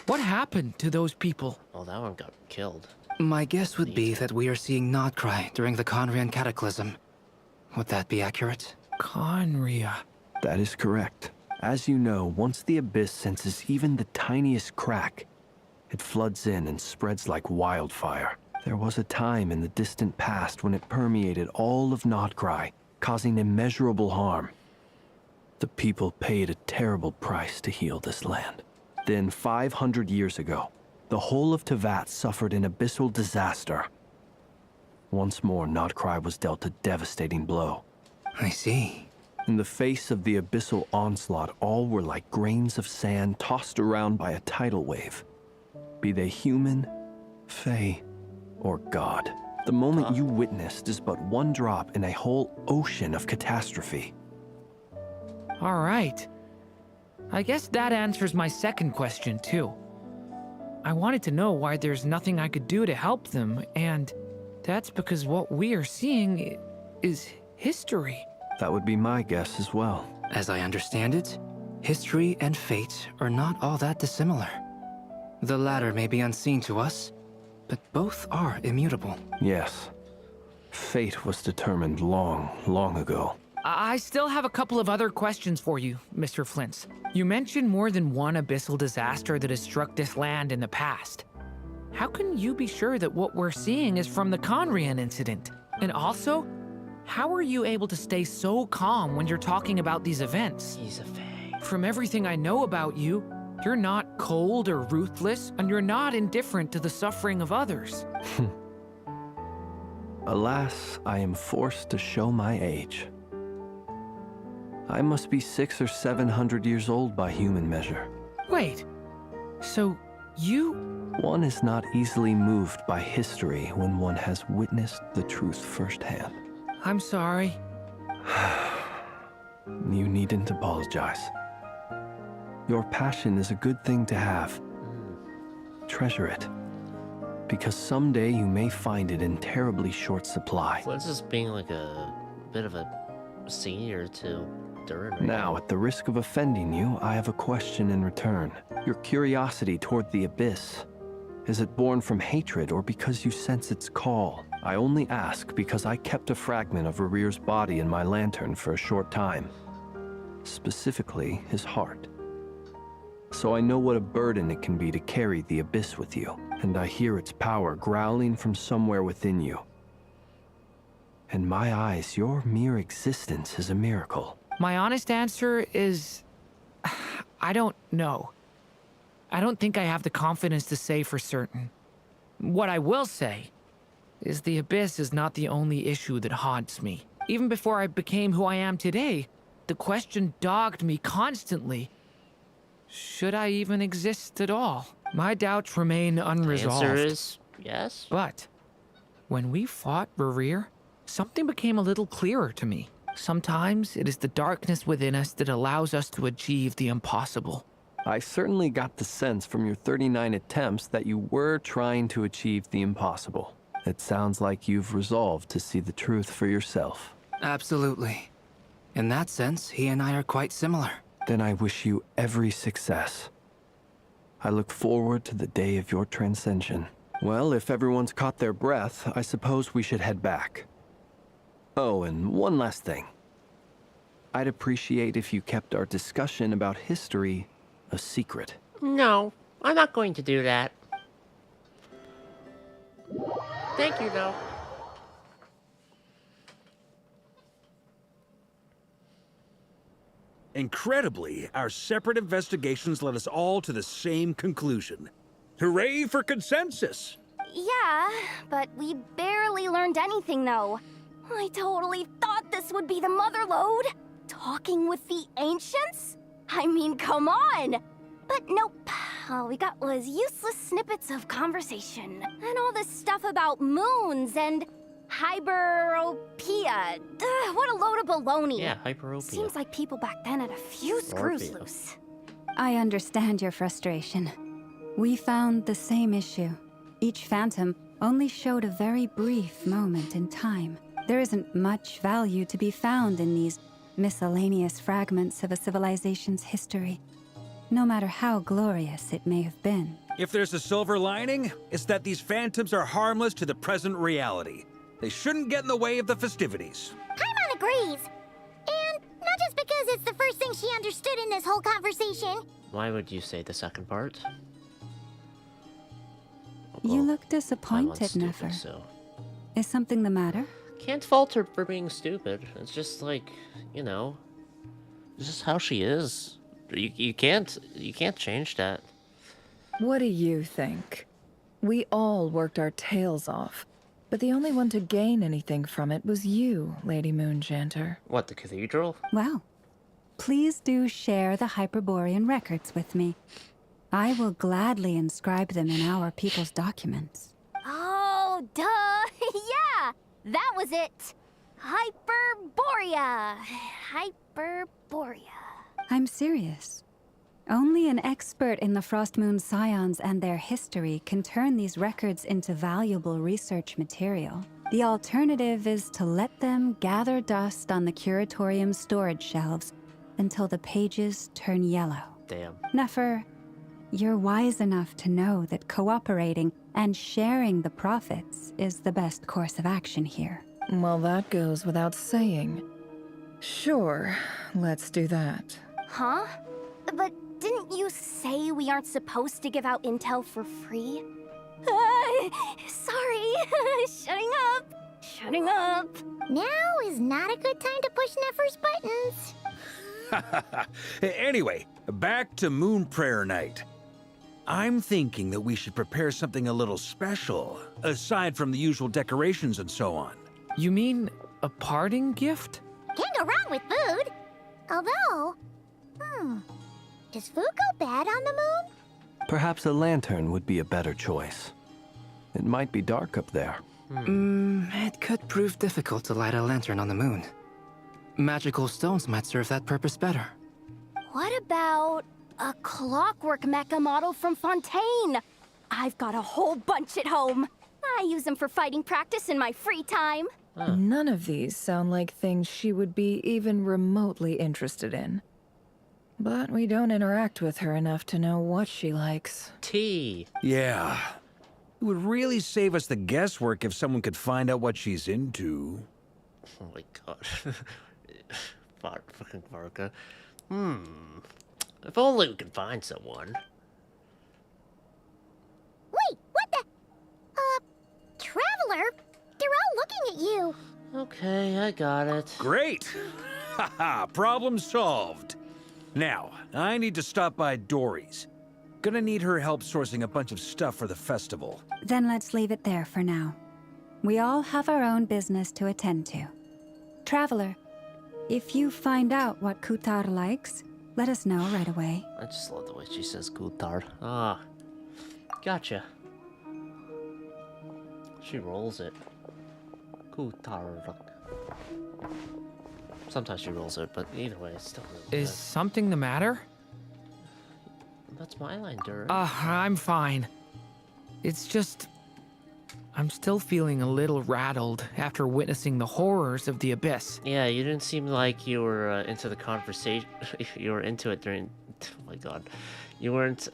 What happened to those people? Oh, that one got killed. My guess would be that we are seeing Nodcry during the Conrian Cataclysm. Would that be accurate? Conria. That is correct. As you know, once the Abyss senses even the tiniest crack, it floods in and spreads like wildfire. There was a time in the distant past when it permeated all of Nodcry, causing immeasurable harm. The people paid a terrible price to heal this land. Then, 500 years ago, the whole of Teyvat suffered an abyssal disaster. Once more, Nodcry was dealt a devastating blow. I see. In the face of the abyssal onslaught, all were like grains of sand tossed around by a tidal wave. Be they human, fae, or god. The moment you witnessed is but one drop in a whole ocean of catastrophe. All right. I guess that answers my second question, too. I wanted to know why there's nothing I could do to help them, and that's because what we are seeing is history. That would be my guess as well. As I understand it, history and fate are not all that dissimilar. The latter may be unseen to us, but both are immutable. Yes. Fate was determined long, long ago. I still have a couple of other questions for you, Mr. Flint's. You mentioned more than one abyssal disaster that has struck this land in the past. How can you be sure that what we're seeing is from the Conrian incident? And also, how are you able to stay so calm when you're talking about these events? He's a fae. From everything I know about you, you're not cold or ruthless, and you're not indifferent to the suffering of others. Alas, I am forced to show my age. I must be 600 or 700 years old by human measure. Wait, so you... One is not easily moved by history when one has witnessed the truth firsthand. I'm sorry. You needn't apologize. Your passion is a good thing to have. Treasure it, because someday you may find it in terribly short supply. Flint's just being like a bit of a senior to Durin right Now, at the risk of offending you, I have a question in return. Your curiosity toward the Abyss, is it born from hatred or because you sense its call? I only ask because I kept a fragment of Rarir's body in my lantern for a short time. Specifically, his heart. So I know what a burden it can be to carry the Abyss with you, and I hear its power growling from somewhere within you. In my eyes, your mere existence is a miracle. My honest answer is... I don't know. I don't think I have the confidence to say for certain. What I will say is the Abyss is not the only issue that haunts me. Even before I became who I am today, the question dogged me constantly. Should I even exist at all? My doubts remain unresolved. The answer is yes. But when we fought Rarir, something became a little clearer to me. Sometimes it is the darkness within us that allows us to achieve the impossible. I certainly got the sense from your 39 attempts that you were trying to achieve the impossible. It sounds like you've resolved to see the truth for yourself. Absolutely. In that sense, he and I are quite similar. Then I wish you every success. I look forward to the day of your transcension. Well, if everyone's caught their breath, I suppose we should head back. Oh, and one last thing. I'd appreciate if you kept our discussion about history a secret. No, I'm not going to do that. Thank you, though. Incredibly, our separate investigations led us all to the same conclusion. Hooray for consensus! Yeah, but we barely learned anything, though. I totally thought this would be the mother lode. Talking with the ancients? I mean, come on! But nope. All we got was useless snippets of conversation. And all this stuff about moons and hyperopia. What a load of baloney. Yeah, hyperopia. Seems like people back then had a few screws loose. I understand your frustration. We found the same issue. Each phantom only showed a very brief moment in time. There isn't much value to be found in these miscellaneous fragments of a civilization's history, no matter how glorious it may have been. If there's a silver lining, it's that these phantoms are harmless to the present reality. They shouldn't get in the way of the festivities. Paimon agrees. And not just because it's the first thing she understood in this whole conversation. Why would you say the second part? You look disappointed, stupid, Nefer. so. Is something the matter? Can't fault her for being stupid. It's just like, you know, it's just how she is. You can't change that. What do you think? We all worked our tails off, but the only one to gain anything from it was you, Lady Moonjanter. What, the cathedral? Well, please do share the Hyperborean records with me. I will gladly inscribe them in our people's documents. Oh, duh! Yeah! That was it! Hyperborea! Hyperborea. I'm serious. Only an expert in the Frostmoon Scions and their history can turn these records into valuable research material. The alternative is to let them gather dust on the Curatorium's storage shelves until the pages turn yellow. Damn. Nefer, you're wise enough to know that cooperating and sharing the profits is the best course of action here. Well, that goes without saying. Sure, let's do that. Huh? But didn't you say we aren't supposed to give out intel for free? Sorry. Shutting up. Now is not a good time to push Nefer's buttons. Anyway, back to Moon Prayer Night. I'm thinking that we should prepare something a little special, aside from the usual decorations and so on. You mean a parting gift? Can't go wrong with food. Although, does food go bad on the moon? Perhaps a lantern would be a better choice. It might be dark up there. It could prove difficult to light a lantern on the moon. Magical stones might serve that purpose better. What about a clockwork mecha model from Fontaine? I've got a whole bunch at home. I use them for fighting practice in my free time. None of these sound like things she would be even remotely interested in. But we don't interact with her enough to know what she likes. Tea. Yeah. It would really save us the guesswork if someone could find out what she's into. Oh my god. Fucking Varka. If only we could find someone. Wait, what the? Traveler? They're all looking at you. Okay, I got it. Great! Haha, problem solved. Now, I need to stop by Dory's. Gonna need her help sourcing a bunch of stuff for the festival. Then let's leave it there for now. We all have our own business to attend to. Traveler, if you find out what Kutar likes, let us know right away. I just love the way she says Kutar. Ah. Gotcha. She rolls it. Kutar. Sometimes she rolls it, but either way, it's still really Is good. something the matter? That's my line, Durin. I'm fine. It's just... I'm still feeling a little rattled after witnessing the horrors of the Abyss. Yeah, you didn't seem like you were into the conversation. You were into it during... Oh my god. You weren't,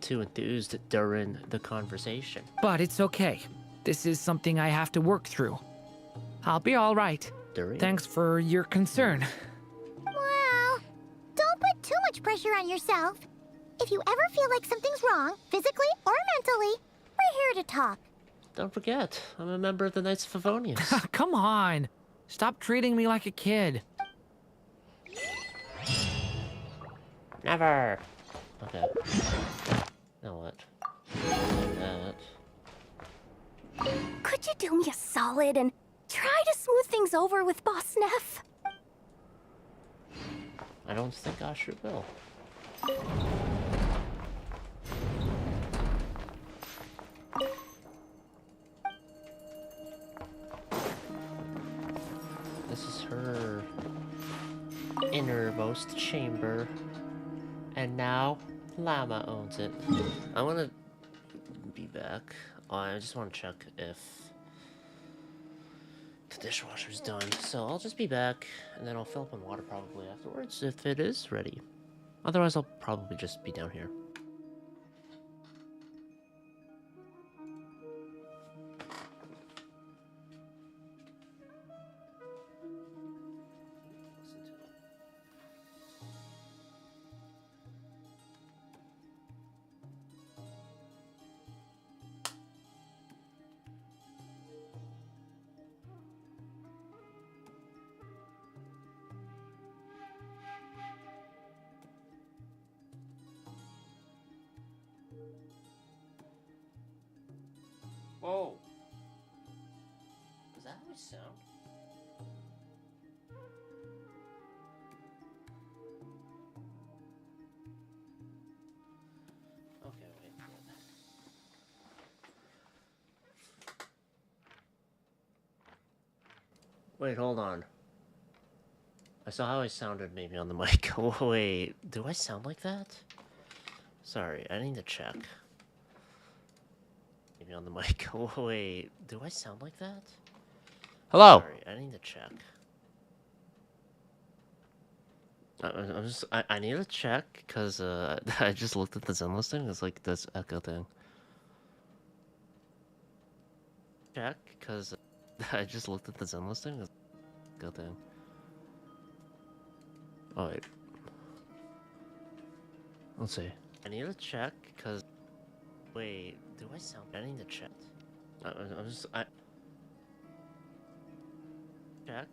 too enthused during the conversation. But it's okay. This is something I have to work through. I'll be all right. During? Thanks for your concern. Well, don't put too much pressure on yourself. If you ever feel like something's wrong, physically or mentally, we're here to talk. Don't forget, I'm a member of the Knights of Favonius. Come on. Stop treating me like a kid. Never. Okay. Now what? Like that. Could you do me a solid and try to smooth things over with Boss Neff? I don't think I sure will. This is her innermost chamber. And now, Llama owns it. I want to be back. Oh, I just want to check if the dishwasher's done. So I'll just be back, and then I'll fill up on water probably afterwards if it is ready. Otherwise, I'll probably just be down here. Whoa! Does that how we sound? Okay, wait. Wait, hold on. I saw how I sounded maybe on the mic. Wait, do I sound like that? Sorry, I need to check. Maybe on the mic. Wait, do I sound like that? Hello. Sorry, I need to check. I need to check because I just looked at the Zen listing. It's like this echo thing. Check because I just looked at the Zen listing. It's echo thing. Oh wait. Let's see. I need to check because. Wait, do I sound? I need to check. I check.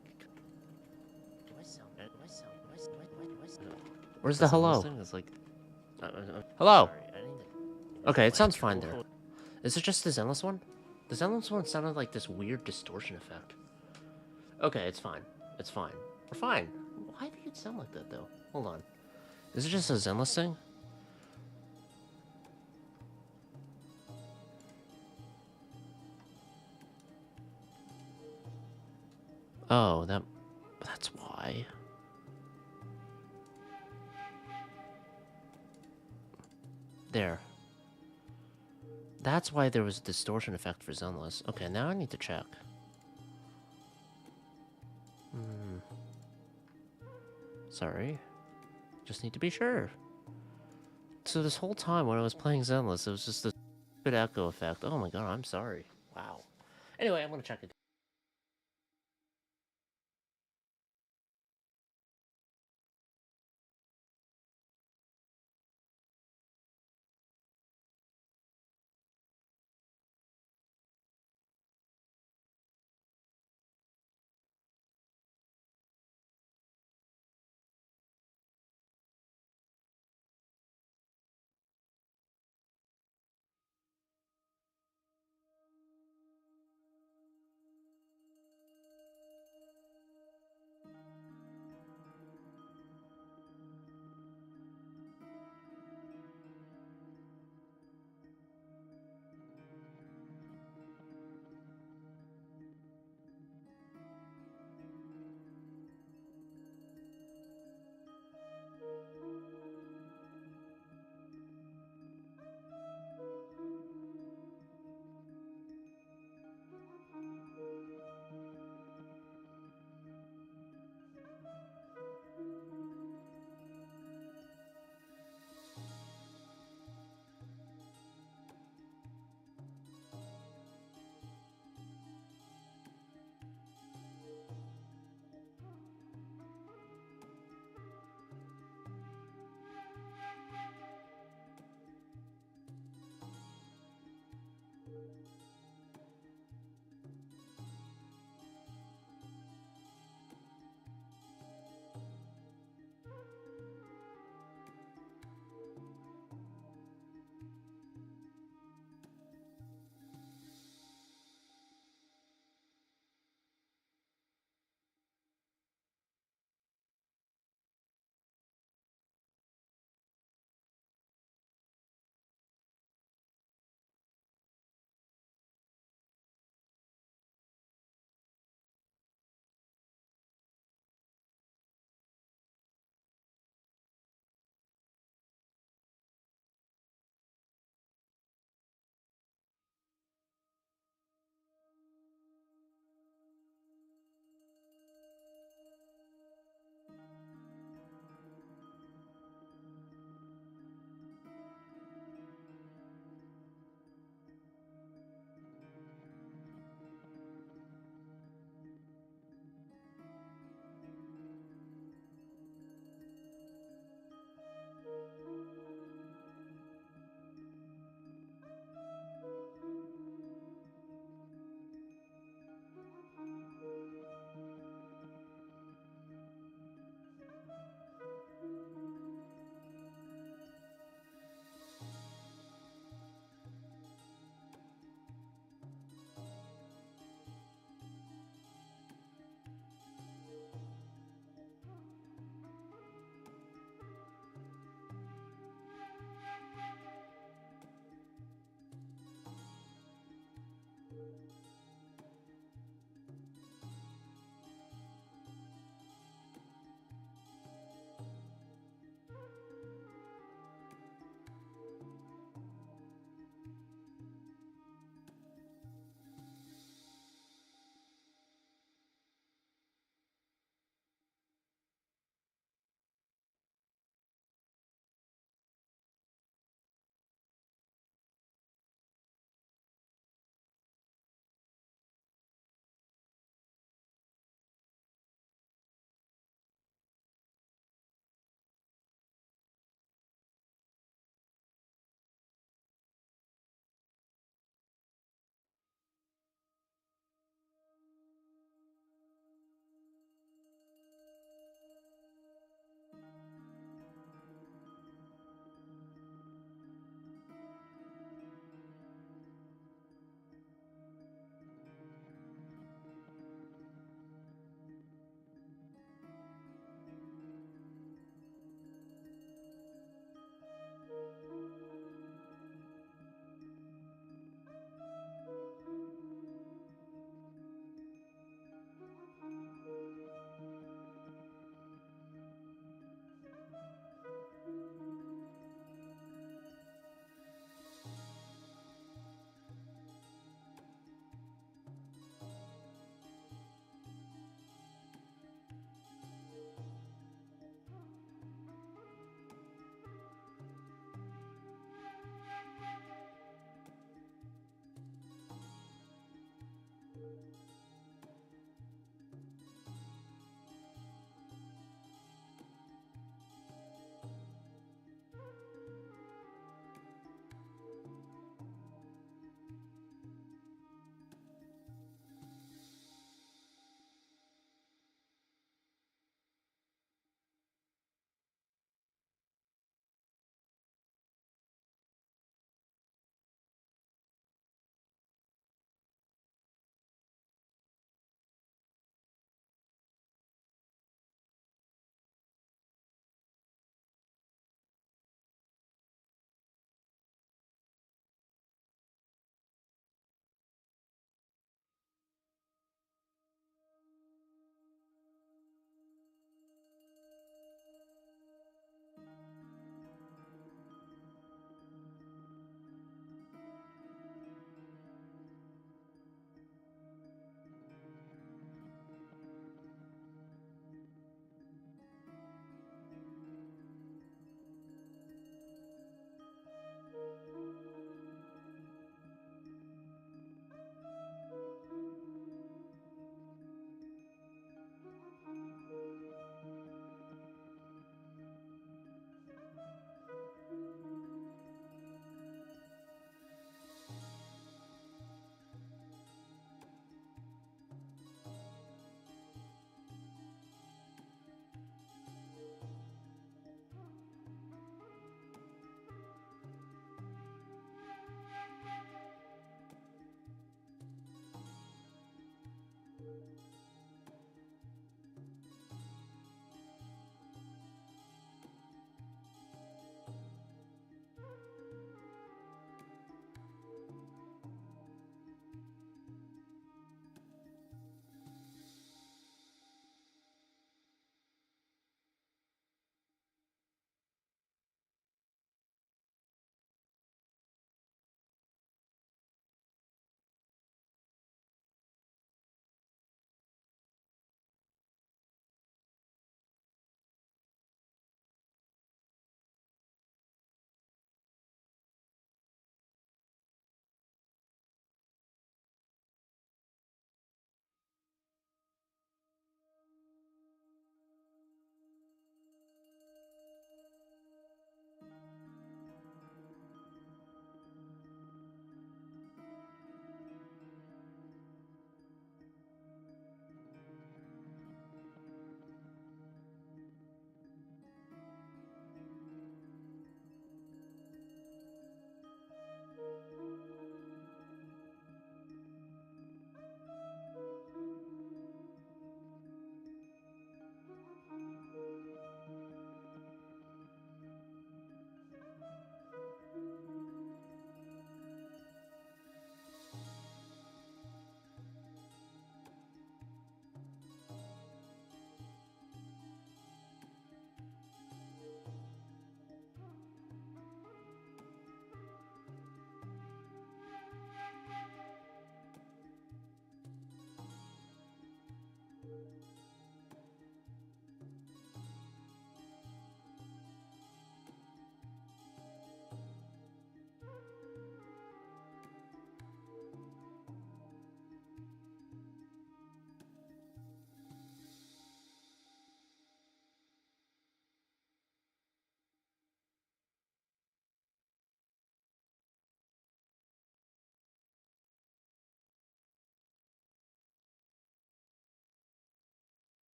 Do I sound? Do I sound? Where's the hello? It's like. Hello. Okay, it sounds fine there. Is it just the Zenless one? The Zenless one sounded like this weird distortion effect. Okay, it's fine. It's fine. We're fine. Why do you sound like that, though? Hold on. Is it just a Zenless thing? Oh, that's why. There. That's why there was a distortion effect for Zenless. Okay, now I need to check. Sorry. Just need to be sure. So this whole time when I was playing Zenless, it was just this stupid echo effect. Oh my god, I'm sorry. Wow. Anyway, I'm gonna check it.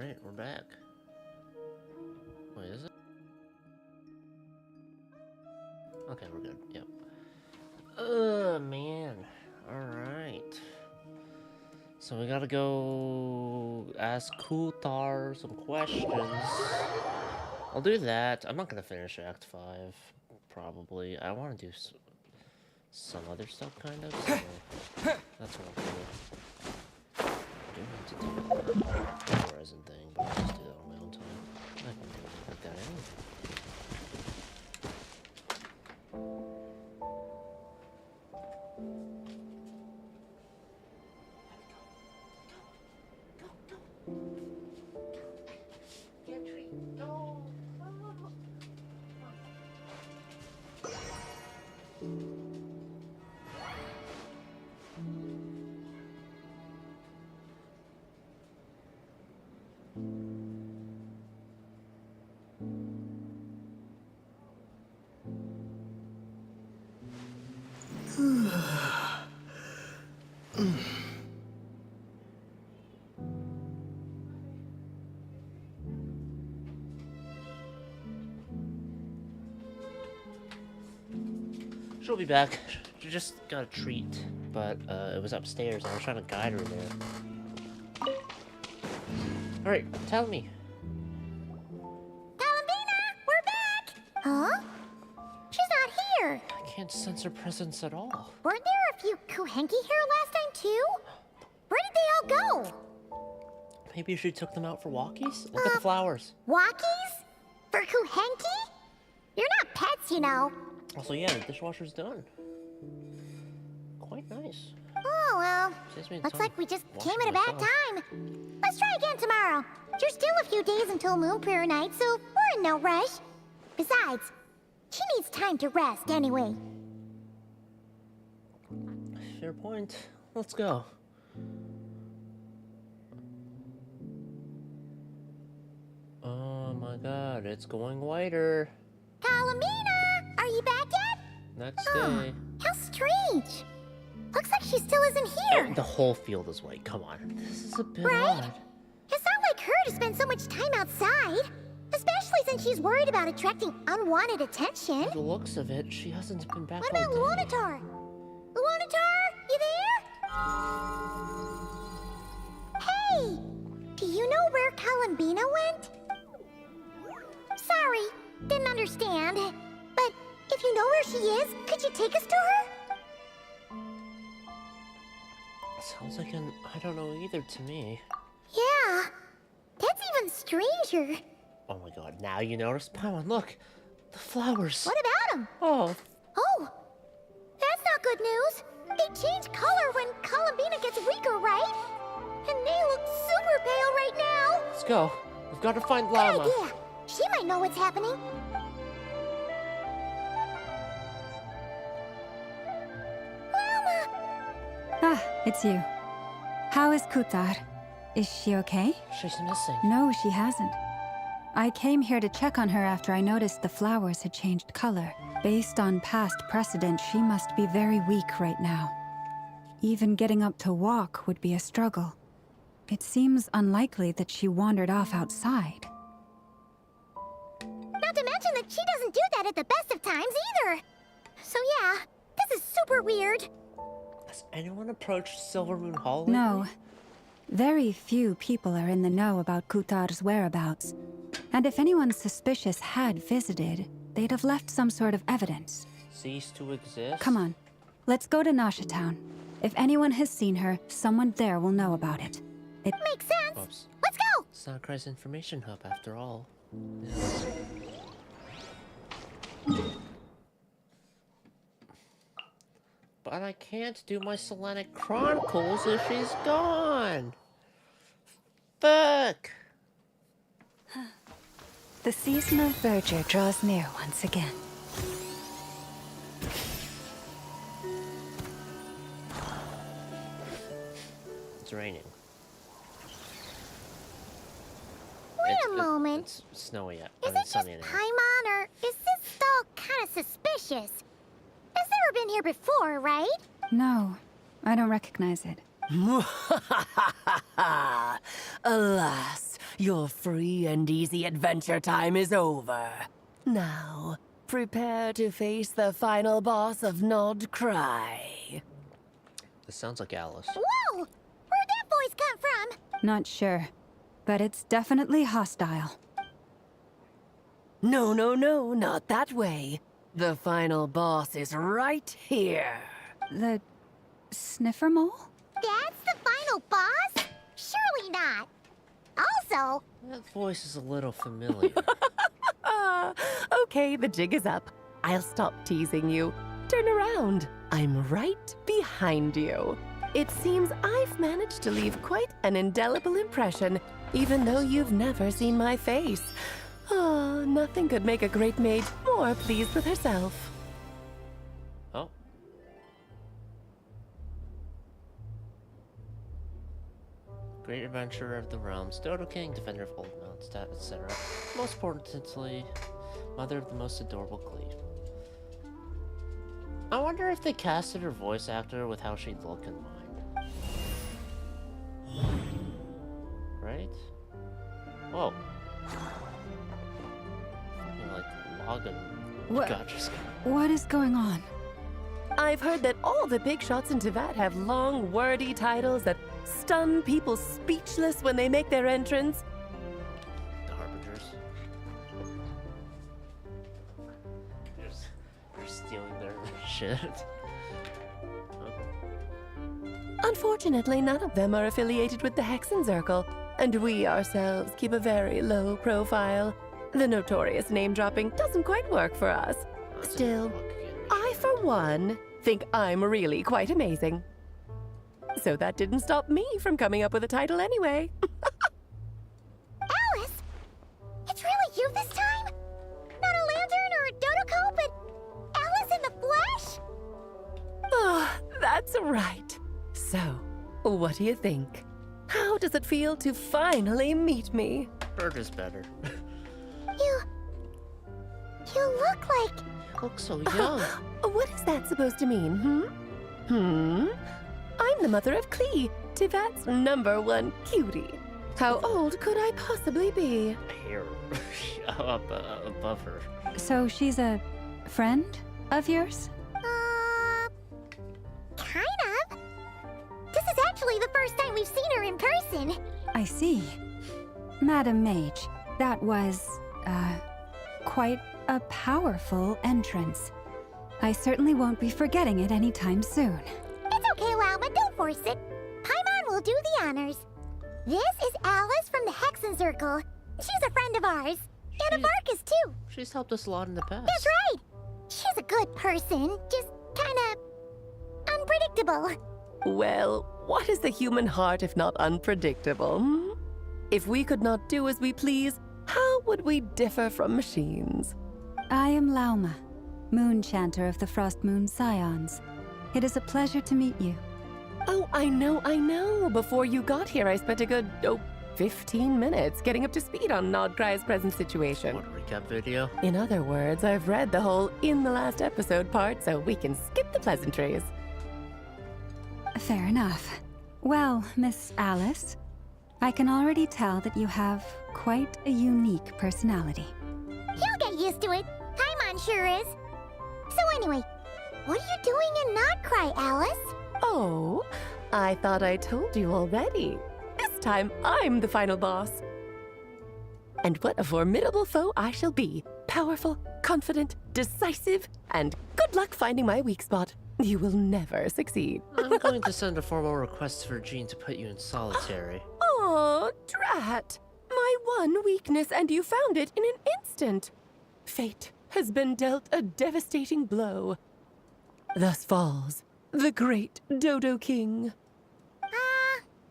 Alright, we're back. Wait, is it? Okay, we're good. Yep. Man. Alright. So we gotta go ask Kuthar some questions. I'll do that. I'm not gonna finish Act 5, probably. I want to do some other stuff, kind of. So that's what I'll do. I do need to do the Horizon thing, but I'll just do that on my own time. I can do it like that anyway. She'll be back. She just got a treat, but it was upstairs and I was trying to guide her there. Alright, tell me. Columbina, we're back! Huh? She's not here. I can't sense her presence at all. Weren't there a few Kuhenki here last time too? Where did they all go? Maybe she took them out for walkies? Look at the flowers. Walkies? For Kuhenki? You're not pets, you know. Also, yeah, the dishwasher's done. Quite nice. Oh, well, looks like we just came at a bad time. Let's try again tomorrow. There's still a few days until Moon Prayer Night, so we're in no rush. Besides, she needs time to rest anyway. Fair point. Let's go. Oh my god, it's going whiter. Columbina! Are you back yet? Next day. How strange. Looks like she still isn't here. Oh, the whole field is white. Come on. This is a bit Right? odd. It's not like her to spend so much time outside. Especially since she's worried about attracting unwanted attention. By the looks of it, she hasn't been back What all about day. Luanatar? Luanatar, you there? Hey! Do you know where Columbina went? Sorry, didn't understand. But if you know where she is, could you take us to her? Sounds like an I don't know either to me. Yeah, that's even stranger. Oh my god, now you notice? Paimon, look! The flowers! What about them? Oh. Oh, that's not good news. They change color when Columbina gets weaker, right? And they look super pale right now. Let's go. We've got to find Good Llama. idea. She might know what's happening. Llama! Ah, it's you. How is Kuthar? Is she okay? She's missing. No, she hasn't. I came here to check on her after I noticed the flowers had changed color. Based on past precedent, she must be very weak right now. Even getting up to walk would be a struggle. It seems unlikely that she wandered off outside. Not to mention that she doesn't do that at the best of times either. So yeah, this is super weird. Has anyone approached Silver Moon Hall? No. Very few people are in the know about Kuthar's whereabouts. And if anyone suspicious had visited, they'd have left some sort of evidence. Cease to exist? Come on. Let's go to Nasha Town. If anyone has seen her, someone there will know about it. It makes sense. Oops. Let's go! Snodcry's information hub, after all. But I can't do my Selenic Chronicles if she's gone. Fuck! The season of verdure draws near once again. It's raining. Wait a moment. It's snowy out. Is it just sunny out. Paimon, or is this stall kind of suspicious? It's never been here before, right? No, I don't recognize it. Alas, Your free and easy adventure time is over. Now, prepare to face the final boss of Nod Cry. This sounds like Alice. Whoa! Where'd that voice come from? Not sure, but it's definitely hostile. No, not that way. The final boss is right here. The sniffer mole? That's the final boss? Surely not. Also... That voice is a little familiar. Okay, the jig is up. I'll stop teasing you. Turn around. I'm right behind you. It seems I've managed to leave quite an indelible impression, even though you've never seen my face. Oh, nothing could make a great maid more pleased with herself. Oh. Great adventurer of the realms, Dodo King, defender of old mounts, etc. Most importantly, mother of the most adorable Glee. I wonder if they casted her voice actor with how she'd look in mind. Right? Whoa. Fucking like Logan. Gotcha. What is going on? I've heard that all the big shots in Teyvat have long, wordy titles that stun people speechless when they make their entrance. The Harbingers. They're stealing their shit. Unfortunately, none of them are affiliated with the Hexenzirkel, and we ourselves keep a very low profile. The notorious name-dropping doesn't quite work for us. Still, I, for one, think I'm really quite amazing. So that didn't stop me from coming up with a title anyway. Alice? It's really you this time? Not a lantern or a dodo but Alice in the flesh? Oh, that's right. So, what do you think? How does it feel to finally meet me? Bird is better. You look like... You look so young. What is that supposed to mean, I'm the mother of Klee, Teyvat's #1 cutie. How old could I possibly be? Hair above her. So she's a friend of yours? Kind of. This is actually the first time we've seen her in person. I see. Madam Mage, that was, quite a powerful entrance. I certainly won't be forgetting it anytime soon. It's okay, Lauma, don't force it. Paimon will do the honors. This is Alice from the Hexenzirkel. She's a friend of ours. And of Arcus, too. She's helped us a lot in the past. That's right. She's a good person, just kinda... unpredictable. Well, what is the human heart if not unpredictable? If we could not do as we please, how would we differ from machines? I am Lauma, Moon Chanter of the Frost Moon Scions. It is a pleasure to meet you. Oh, I know. Before you got here, I spent a good, 15 minutes getting up to speed on Nodcry's present situation. What, a recap video? In other words, I've read the whole in the last episode part, so we can skip the pleasantries. Fair enough. Well, Miss Alice, I can already tell that you have quite a unique personality. He'll get used to it. Paimon sure is. So anyway, what are you doing in Nodcry, Alice? Oh, I thought I told you already. This time, I'm the final boss. And what a formidable foe I shall be. Powerful, confident, decisive, and good luck finding my weak spot. You will never succeed. I'm going to send a formal request for Jean to put you in solitary. Oh, drat. My one weakness, and you found it in an instant. Fate has been dealt a devastating blow. Thus falls the great Dodo King.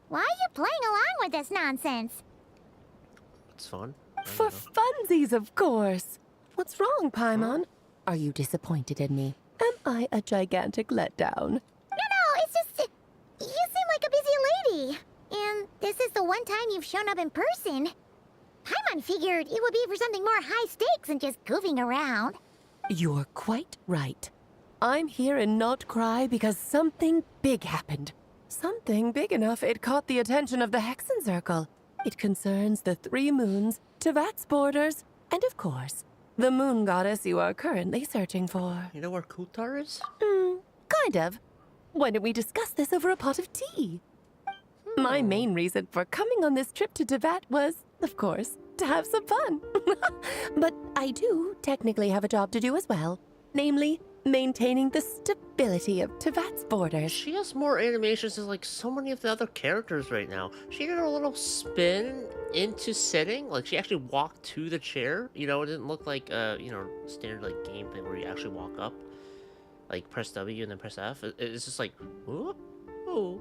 Why are you playing along with this nonsense? It's fun. For funsies, of course. What's wrong, Paimon? Are you disappointed in me? Am I a gigantic letdown? No, it's just... you seem like a busy lady. And this is the one time you've shown up in person. Paimon figured it would be for something more high stakes than just goofing around. You're quite right. I'm here in Nodcry because something big happened. Something big enough it caught the attention of the Hexenzirkel. It concerns the 3 moons, Tevat's borders, and of course, the moon goddess you are currently searching for. You know where Kutar is? Kind of. Why don't we discuss this over a pot of tea? My main reason for coming on this trip to Tevat was, of course, to have some fun. But I do technically have a job to do as well. Namely, maintaining the stability of Tevat's borders. She has more animations than like so many of the other characters right now. She did a little spin into sitting, like she actually walked to the chair. You know, it didn't look like standard like gameplay where you actually walk up, like press W and then press F. It's just like whoop, oh.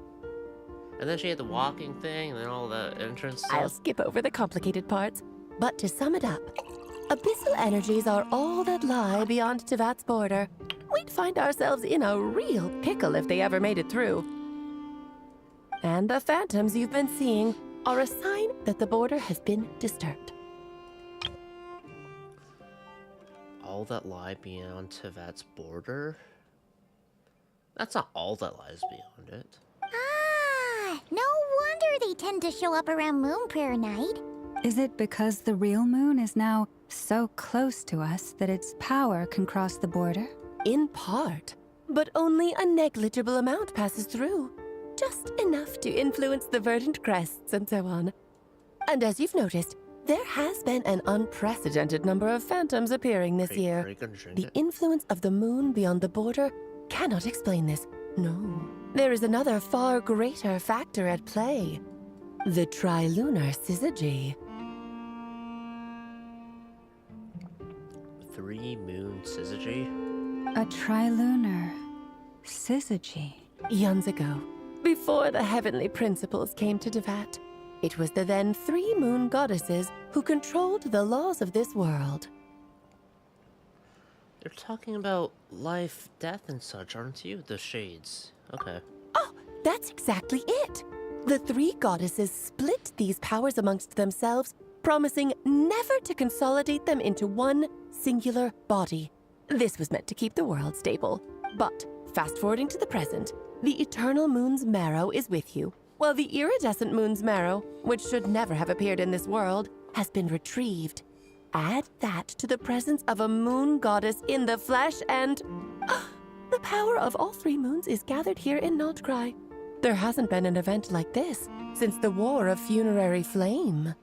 And then she had the walking thing and then all the entrance stuff. I'll skip over the complicated parts, but to sum it up, abyssal energies are all that lie beyond Tevat's border. We'd find ourselves in a real pickle if they ever made it through. And the phantoms you've been seeing are a sign that the border has been disturbed. All that lie beyond Tevat's border? That's not all that lies beyond it. Ah, no wonder they tend to show up around Moon Prayer Night. Is it because the real moon is now so close to us that its power can cross the border? In part, but only a negligible amount passes through. Just enough to influence the verdant crests and so on. And as you've noticed, there has been an unprecedented number of phantoms appearing this year. The influence of the moon beyond the border cannot explain this. No. There is another far greater factor at play. The trilunar syzygy. 3 moon syzygy? A trilunar syzygy. Eons ago, before the heavenly principles came to Tevat, it was the then 3 moon goddesses who controlled the laws of this world. You're talking about life, death, and such, aren't you? The shades. Okay. Oh, that's exactly it. The 3 goddesses split these powers amongst themselves, promising never to consolidate them into one singular body. This was meant to keep the world stable. But, fast-forwarding to the present, the eternal moon's marrow is with you, while the iridescent moon's marrow, which should never have appeared in this world, has been retrieved. Add that to the presence of a moon goddess in the flesh and... the power of all 3 moons is gathered here in Nodcry. There hasn't been an event like this since the War of Funerary Flame.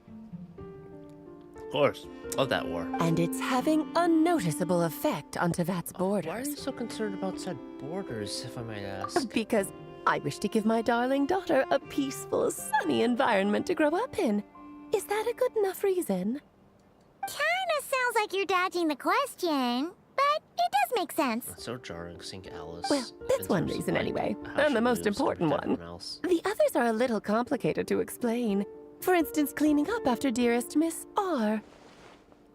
Of course. Of that war. And it's having a noticeable effect on Tevat's borders. Why are you so concerned about said borders, if I might ask? Because I wish to give my darling daughter a peaceful, sunny environment to grow up in. Is that a good enough reason? Kinda sounds like you're dodging the question, but it does make sense. It's so jarring seeing Alice. Well, that's one reason anyway, and the most important one. The others are a little complicated to explain. For instance, cleaning up after dearest Miss R.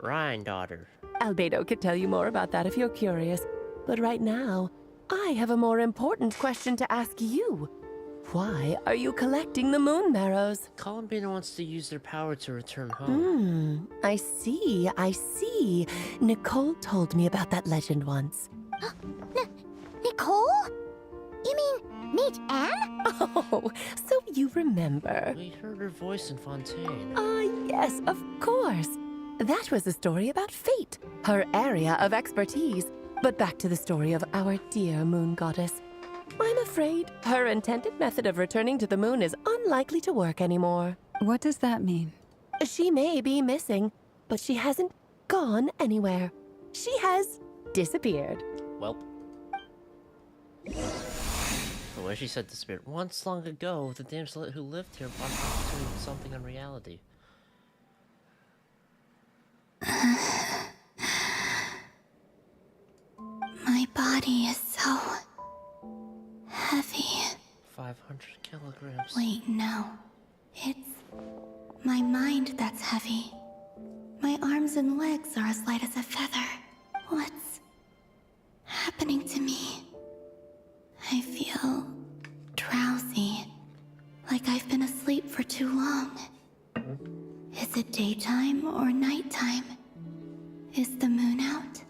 Ryan, daughter. Albedo could tell you more about that if you're curious. But right now, I have a more important question to ask you. Why are you collecting the moon marrows? Columbina wants to use their power to return home. I see. Nicole told me about that legend once. Nicole? You mean Meet Anne? Oh, so you remember. We heard her voice in Fontaine. Yes, of course. That was a story about fate, her area of expertise. But back to the story of our dear moon goddess. I'm afraid her intended method of returning to the moon is unlikely to work anymore. What does that mean? She may be missing, but she hasn't gone anywhere. She has disappeared. Welp. The way she said disappeared. Once long ago, the damsel who lived here brought her to something in reality. My body is so heavy. 500 kilograms. Wait, no. It's my mind that's heavy. My arms and legs are as light as a feather. What's happening to me? I feel drowsy, like I've been asleep for too long. Is it daytime or nighttime? Is the moon out?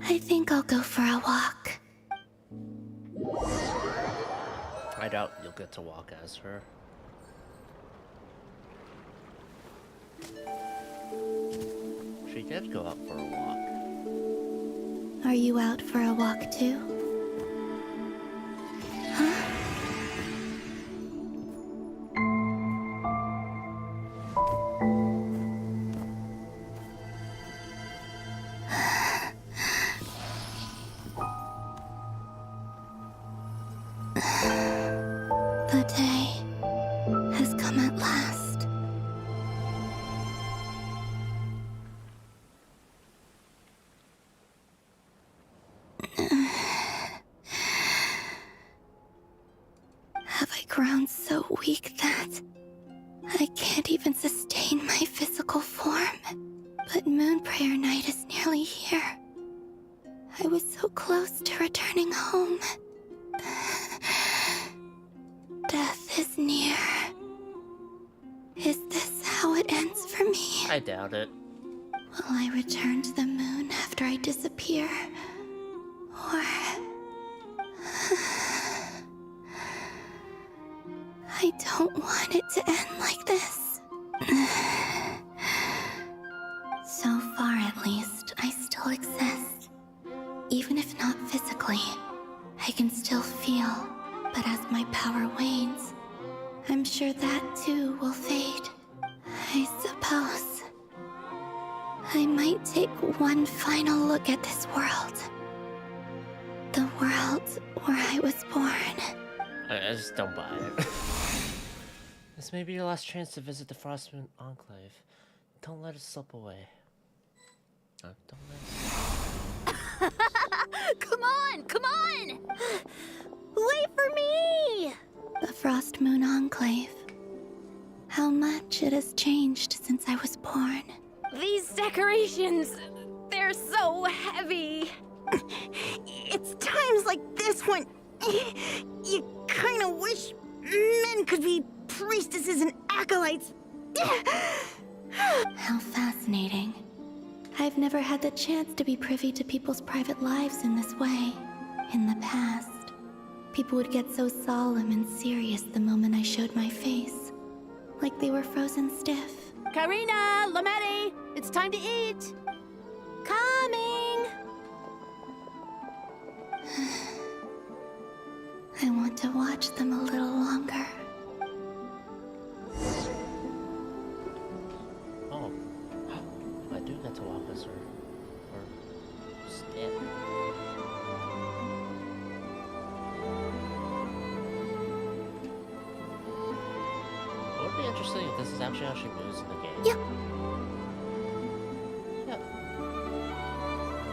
I think I'll go for a walk. I doubt you'll get to walk as her. She did go out for a walk. Are you out for a walk too? Huh? The day has come at last. Have I grown so weak that I can't even sustain my physical form? But Moon Prayer Night is nearly here. I was so close to returning home. Death is near. Is this how it ends for me? I doubt it. Will I return to the moon after I disappear? Or... I don't want it to end like this. So far, at least, I still exist. Even if not physically, I can still feel. But as my power wanes, I'm sure that too will fade. I suppose I might take one final look at this world. The world where I was born. I just don't buy it. This may be your last chance to visit the Frostmoon Enclave. Don't let it slip away. Don't let it Come on! Come on! Wait for me! The Frost Moon Enclave. How much it has changed since I was born. These decorations, they're so heavy. It's times like this when you kind of wish men could be priestesses and acolytes. How fascinating. I've never had the chance to be privy to people's private lives in this way. In the past, people would get so solemn and serious the moment I showed my face. Like they were frozen stiff. Karina, Lametti, it's time to eat. Coming! I want to watch them a little longer. Oh. I do get to walk this or stand. It would be interesting if this is actually how she moves in the game. Yep.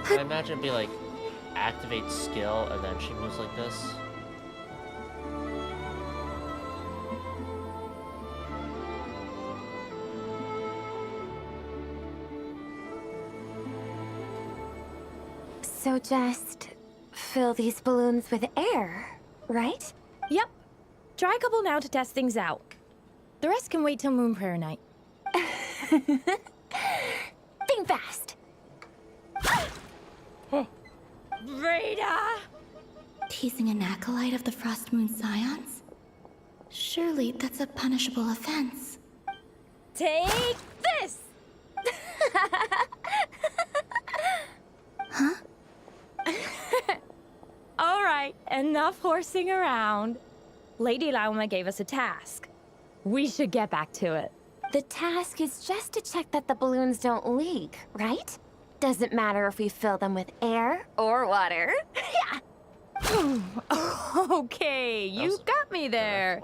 I imagine it'd be like activate skill and then she moves like this. So just fill these balloons with air, right? Yep. Try a couple now to test things out. The rest can wait till Moon Prayer Night. Think fast. Rita! Teasing an acolyte of the Frost Moon Scions? Surely that's a punishable offense. Take this! Huh? All right, enough horsing around. Lady Lauma gave us a task. We should get back to it. The task is just to check that the balloons don't leak, right? Doesn't matter if we fill them with air or water. Yeah. Okay, you got me there.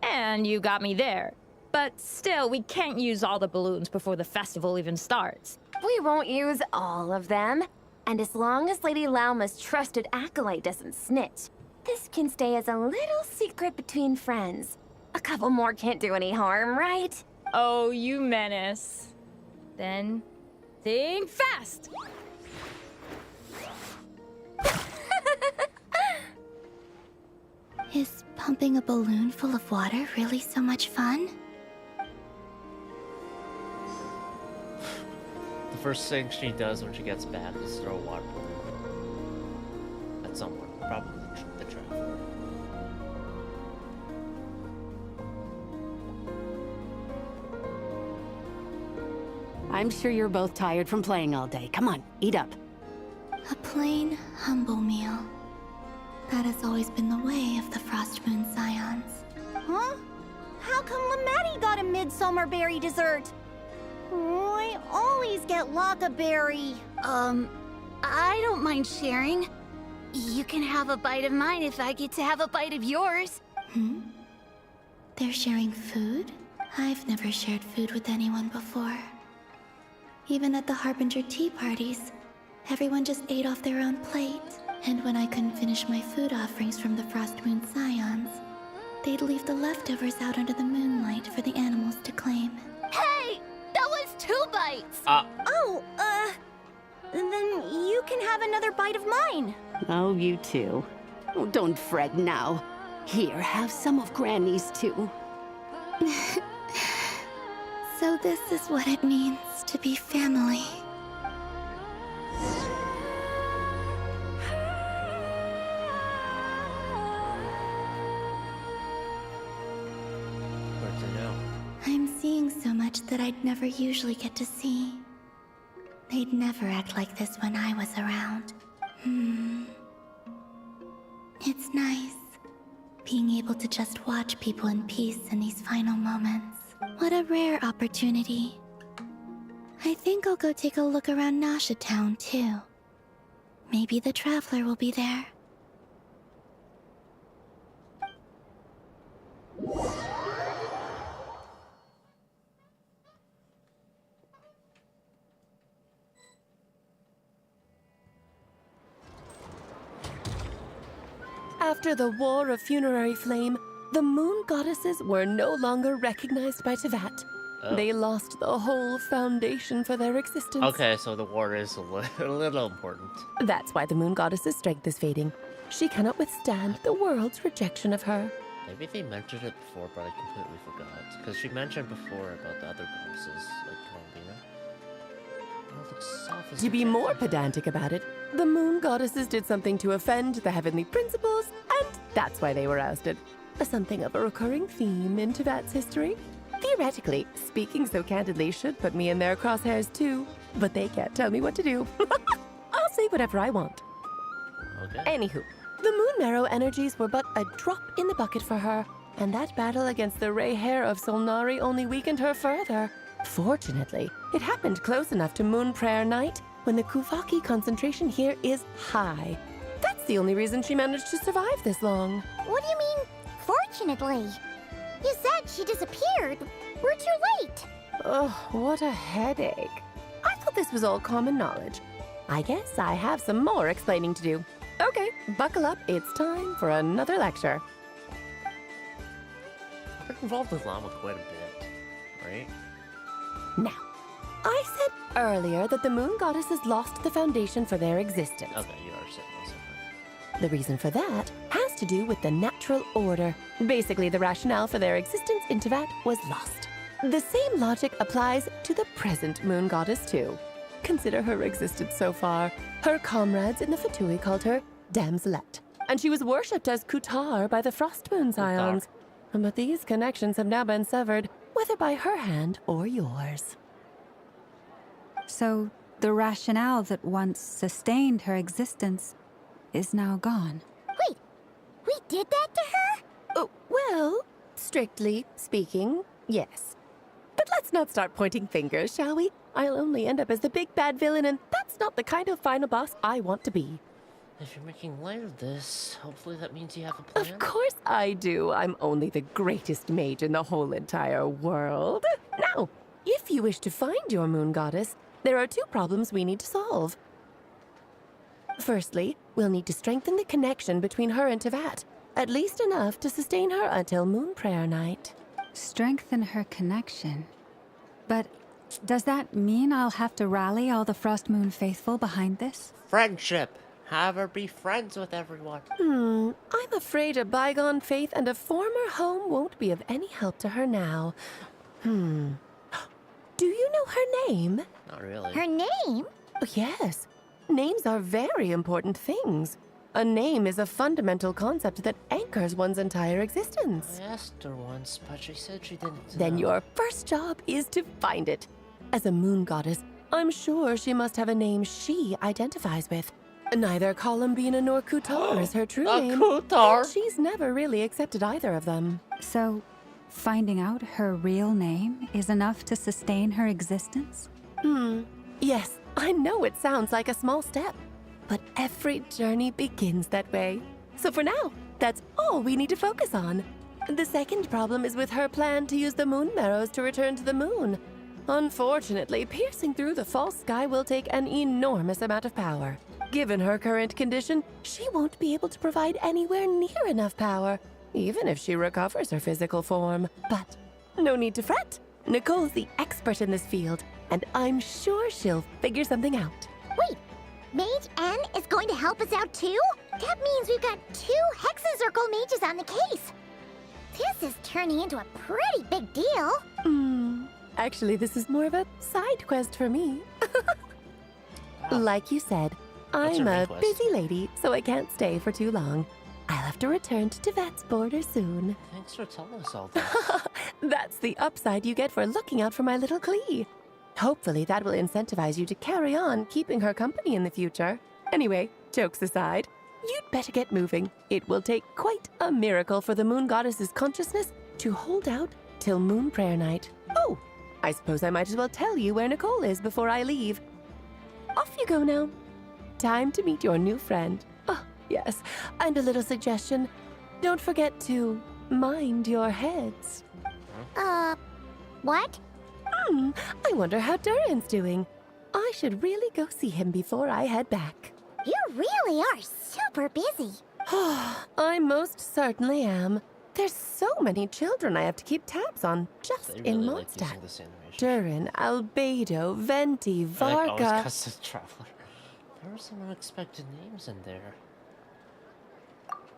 And you got me there. But still, we can't use all the balloons before the festival even starts. We won't use all of them. And as long as Lady Lauma's trusted acolyte doesn't snitch, this can stay as a little secret between friends. A couple more can't do any harm, right? Oh, you menace. Then, think fast! Is pumping a balloon full of water really so much fun? The first thing she does when she gets back is throw a water balloon at someone, probably the traveler. I'm sure you're both tired from playing all day. Come on, eat up. A plain, humble meal. That has always been the way of the Frost Moon Scions. Huh? How come Lamatti got a midsummer berry dessert? Oh, I always get Lockaberry. I don't mind sharing. You can have a bite of mine if I get to have a bite of yours. They're sharing food? I've never shared food with anyone before. Even at the Harbinger tea parties, everyone just ate off their own plate. And when I couldn't finish my food offerings from the Frost Moon Scions, they'd leave the leftovers out under the moonlight for the animals to claim. Hey! That was 2 bites! Then you can have another bite of mine. Oh, you too. Oh, don't fret now. Here, have some of Granny's too. So this is what it means to be family. Where'd you know? I'm seeing so much that I'd never usually get to see. They'd never act like this when I was around. It's nice, being able to just watch people in peace in these final moments. What a rare opportunity. I think I'll go take a look around Nasha Town, too. Maybe the Traveler will be there. After the War of Funerary Flame, the Moon Goddesses were no longer recognized by Teyvat. They lost the whole foundation for their existence. Okay, so the war is a little important. That's why the Moon Goddess's strength is fading. She cannot withstand the world's rejection of her. Maybe they mentioned it before, but I completely forgot. Because she mentioned before about the other goddesses, like Columbina. To be more pedantic about it, the Moon Goddesses did something to offend the heavenly principles, and that's why they were ousted. Something of a recurring theme in Teyvat's history. Theoretically, speaking so candidly should put me in their crosshairs too, but they can't tell me what to do. I'll say whatever I want. Okay. Anywho, the Moon Marrow energies were but a drop in the bucket for her, and that battle against the Ray Hair of Solnari only weakened her further. Fortunately, it happened close enough to Moon Prayer Night when the Kuvaki concentration here is high. That's the only reason she managed to survive this long. What do you mean, fortunately? You said she disappeared. We're too late. Ugh, what a headache. I thought this was all common knowledge. I guess I have some more explaining to do. Okay, buckle up. It's time for another lecture. I've been involved with llama quite a bit, right? Now, I said earlier that the Moon Goddesses lost the foundation for their existence. Okay, you are saying that. The reason for that has to do with the natural order. Basically, the rationale for their existence in Teyvat was lost. The same logic applies to the present Moon Goddess, too. Consider her existence so far. Her comrades in the Fatui called her Damselette, and she was worshipped as Kutar by the Frost Moon Scions. But these connections have now been severed, whether by her hand or yours. So, the rationale that once sustained her existence is now gone. Wait, we did that to her? Oh, well, strictly speaking, yes. But let's not start pointing fingers, shall we? I'll only end up as the big bad villain, and that's not the kind of final boss I want to be. If you're making light of this, hopefully that means you have a plan. Of course I do. I'm only the greatest mage in the whole entire world. Now, if you wish to find your Moon Goddess, there are 2 problems we need to solve. Firstly, we'll need to strengthen the connection between her and Teyvat, at least enough to sustain her until Moon Prayer Night. Strengthen her connection. But does that mean I'll have to rally all the Frost Moon faithful behind this? Friendship! Have her be friends with everyone. I'm afraid a bygone faith and a former home won't be of any help to her now. Do you know her name? Not really. Her name? Oh, yes. Names are very important things. A name is a fundamental concept that anchors one's entire existence. I asked her once, but she said she didn't. Then your first job is to find it. As a moon goddess, I'm sure she must have a name she identifies with. Neither Columbina nor Kutar is her true name. Kutar! And she's never really accepted either of them. So, finding out her real name is enough to sustain her existence? Yes, I know it sounds like a small step, but every journey begins that way. So for now, that's all we need to focus on. The second problem is with her plan to use the moon marrows to return to the moon. Unfortunately, piercing through the false sky will take an enormous amount of power. Given her current condition, she won't be able to provide anywhere near enough power, even if she recovers her physical form. But no need to fret. Nicole's the expert in this field, and I'm sure she'll figure something out. Wait, Mage N is going to help us out too? That means we've got 2 Hexacircle mages on the case. This is turning into a pretty big deal. Actually, this is more of a side quest for me. Like you said, What's I'm your main a quest? busy lady, so I can't stay for too long. I'll have to return to Tivet's border soon. Thanks for telling us all this. That's the upside you get for looking out for my little Klee. Hopefully that will incentivize you to carry on keeping her company in the future. Anyway, jokes aside, you'd better get moving. It will take quite a miracle for the moon goddess's consciousness to hold out till moon prayer night. Oh, I suppose I might as well tell you where Nicole is before I leave. Off you go now. Time to meet your new friend. Oh, yes, and a little suggestion. Don't forget to mind your heads. What? I wonder how Durin's doing. I should really go see him before I head back. You really are super busy. I most certainly am. There's so many children I have to keep tabs on just They in really like Mondstadt. using this animation. Durin, Albedo, Venti, I like always Varga. custom traveler. There were some unexpected names in there.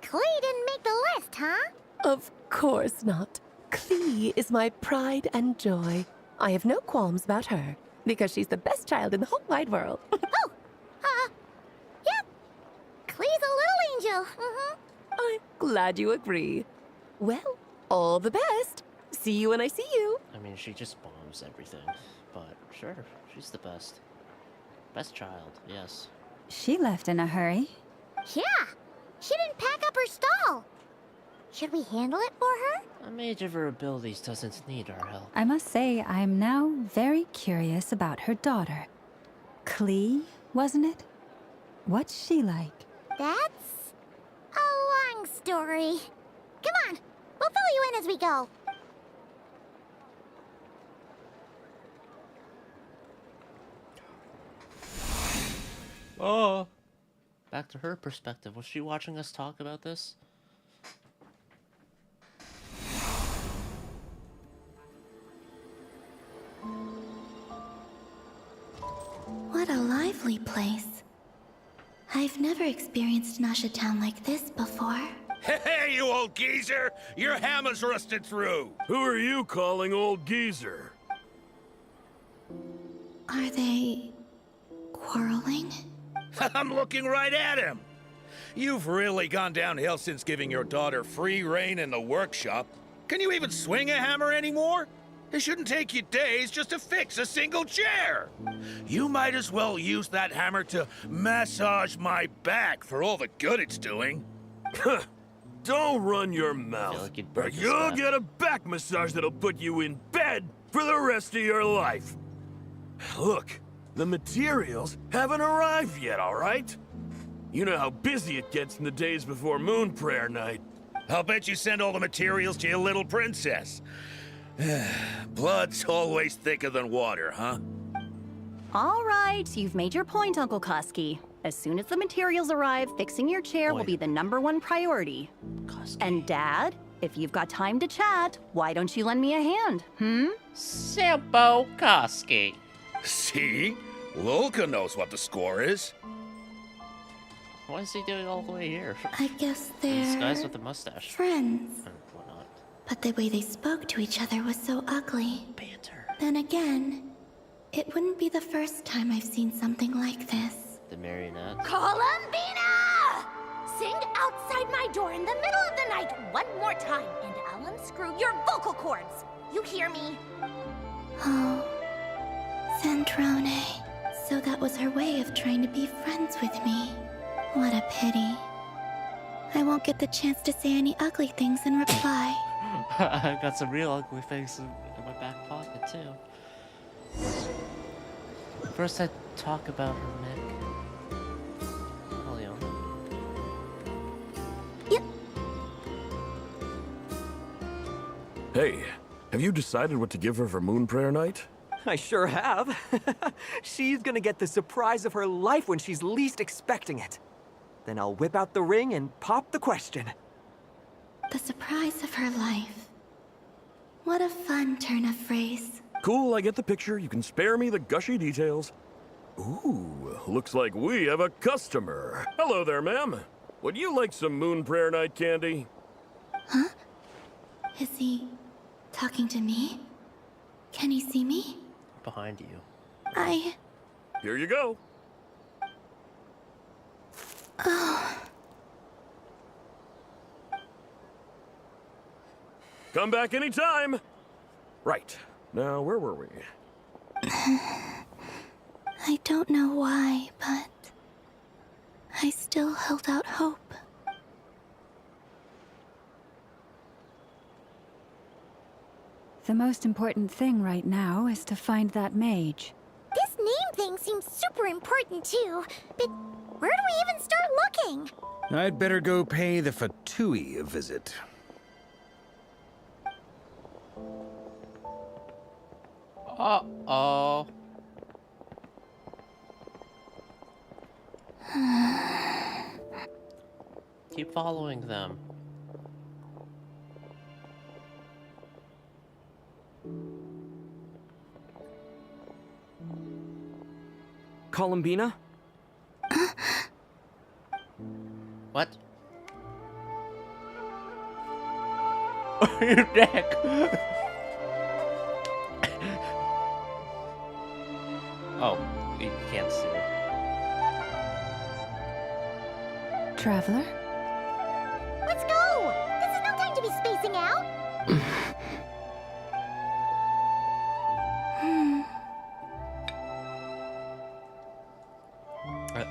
Klee didn't make the list, huh? Of course not. Klee is my pride and joy. I have no qualms about her, because she's the best child in the whole wide world. Yep. Klee's a little angel. I'm glad you agree. Well, all the best. See you when I see you. I mean, she just bombs everything. But sure, she's the best. Best child, yes. She left in a hurry. Yeah. She didn't pack up her stall. Should we handle it for her? A mage of her abilities doesn't need our help. I must say, I'm now very curious about her daughter. Klee, wasn't it? What's she like? That's a long story. Come on, we'll fill you in as we go. Oh. Back to her perspective. Was she watching us talk about this? What a lively place. I've never experienced Nasha Town like this before. Hey, you old geezer! Your hammer's rusted through! Who are you calling old geezer? Are they quarreling? I'm looking right at him! You've really gone downhill since giving your daughter free reign in the workshop. Can you even swing a hammer anymore? It shouldn't take you days just to fix a single chair. You might as well use that hammer to massage my back for all the good it's doing. Don't run your mouth, like you'd or break his you'll back. get a back massage that'll put you in bed for the rest of your life. Look, the materials haven't arrived yet, all right? You know how busy it gets in the days before moon prayer night. I'll bet you send all the materials to your little princess. Blood's always thicker than water, huh? All right, you've made your point, Uncle Koski. As soon as the materials arrive, fixing your chair will be the #1 priority. And Dad, if you've got time to chat, why don't you lend me a hand, Sampo Koski. See? Lolka knows what the score is. What is he doing all the way here? I guess This they're guy's with the mustache. friends. And whatnot. But the way they spoke to each other was so ugly. Banter. Then again, it wouldn't be the first time I've seen something like this. The marionette. Columbina! Sing outside my door in the middle of the night one more time, and I'll unscrew your vocal cords. You hear me? Oh, Sandrone. So that was her way of trying to be friends with me. What a pity. I won't get the chance to say any ugly things in reply. I got some real ugly things in my back pocket, too. First, I talk about her, Mick. Oh, Leona. Yep. Hey, have you decided what to give her for Moon Prayer Night? I sure have. She's gonna get the surprise of her life when she's least expecting it. Then I'll whip out the ring and pop the question. The surprise of her life. What a fun turn of phrase. Cool, I get the picture. You can spare me the gushy details. Ooh, looks like we have a customer. Hello there, ma'am. Would you like some Moon Prayer Night candy? Huh? Is he talking to me? Can he see me? Behind you. Here you go. Oh. Come back anytime. Right. Now, where were we? I don't know why, but I still held out hope. The most important thing right now is to find that mage. This name thing seems super important too, but where do we even start looking? I'd better go pay the Fatui a visit. Uh-oh. Keep following them. Columbina? What? Your neck. Oh, you can't see it. Traveler? Let's go! This is no time to be spacing out!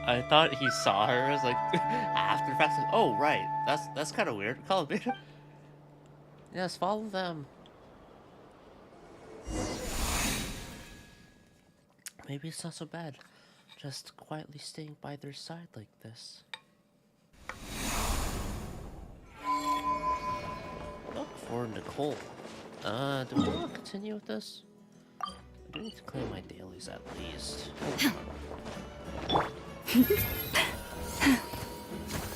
I thought he saw her as like after the fact. Like, oh right, that's kind of weird. Call it. Yes, follow them. Maybe it's not so bad. Just quietly staying by their side like this. Look for Nicole. Do we want to continue with this? I do need to claim my dailies at least.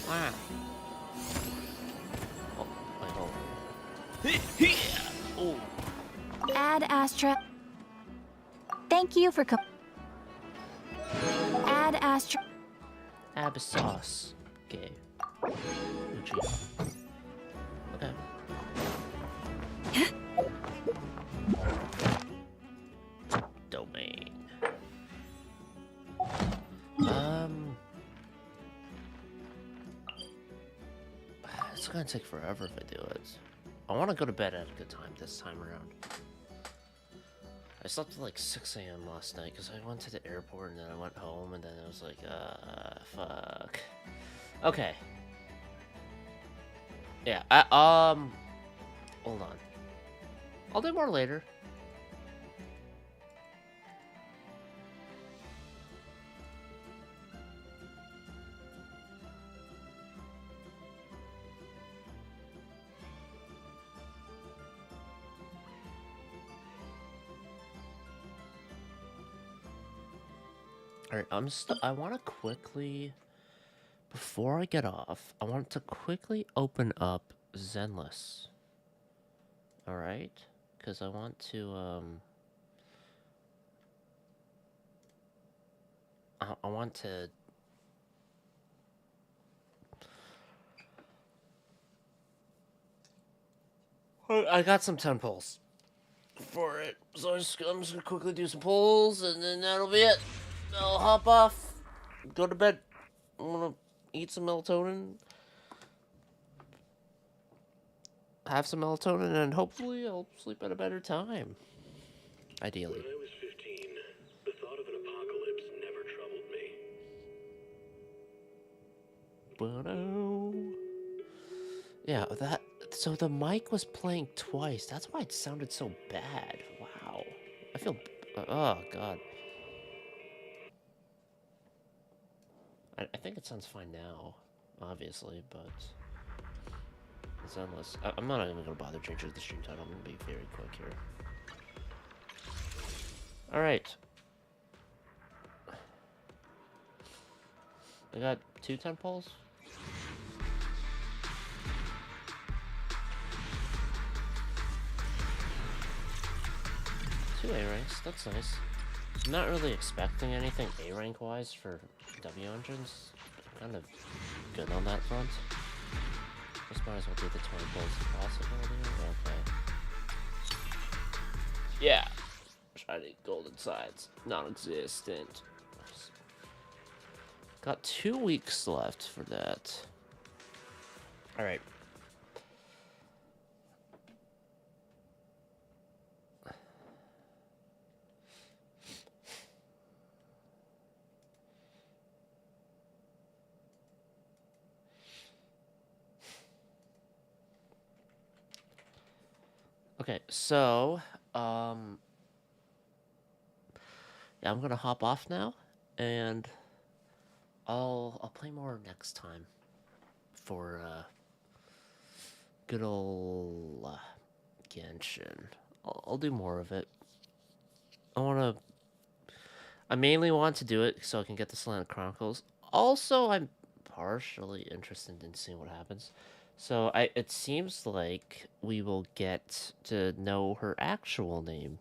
Wow. Oh, wait, hold on. Oh. Add Astra. Thank you for Add Astra. Abyssos. Okay. Uchi. Okay. Domain. It's gonna take forever if I do it. I want to go to bed at a good time this time around. I slept at like 6 a.m. last night because I went to the airport and then I went home and then it was like, fuck. Okay. Yeah, hold on. I'll do more later. Alright, I want to quickly, before I get off, I want to quickly open up Zenless. Alright? Because I want to, I want to... I got some 10 pulls for it, so I'm just gonna quickly do some pulls, and then that'll be it. I'll hop off, go to bed. I'm gonna eat some melatonin, have some melatonin, and hopefully I'll sleep at a better time. Ideally. When I was 15, Yeah, that. So the mic was playing twice. That's why it sounded so bad. Wow. I feel. Oh god. I think it sounds fine now, obviously, but it's endless. I'm not even gonna bother changing the stream title. I'm gonna be very quick here. All right. I got 2 10 poles. 2 A ranks. That's nice. I'm not really expecting anything A rank wise for W engines. I'm kind of good on that front. Just might as well do the 20 poles if possible. Okay. Yeah. Shiny golden sides. Non-existent. Got 2 weeks left for that. Alright. Okay, so, yeah, I'm gonna hop off now, and I'll play more next time for, good ol' Genshin. I'll do more of it. I mainly want to do it so I can get the Selenic Chronicles. Also, I'm partially interested in seeing what happens. So it seems like we will get to know her actual name.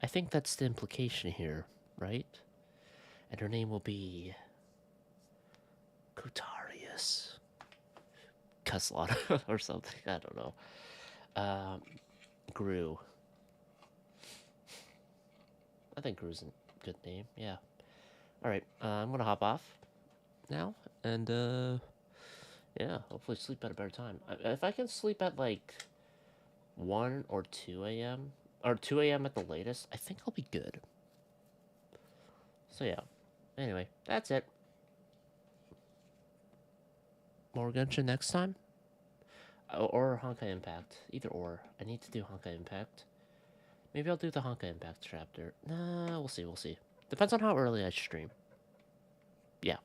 I think that's the implication here, right? And her name will be Kutarius. Cuslot or something. I don't know. Gru. I think Gru's a good name, yeah. Alright, I'm gonna hop off now, and yeah, hopefully sleep at a better time. If I can sleep at like 1 or 2 a.m., or 2 a.m. at the latest, I think I'll be good. So yeah, anyway, that's it. More Genshin next time? Or Honkai Impact. Either or. I need to do Honkai Impact. Maybe I'll do the Honkai Impact chapter. Nah, we'll see. Depends on how early I stream. Yeah.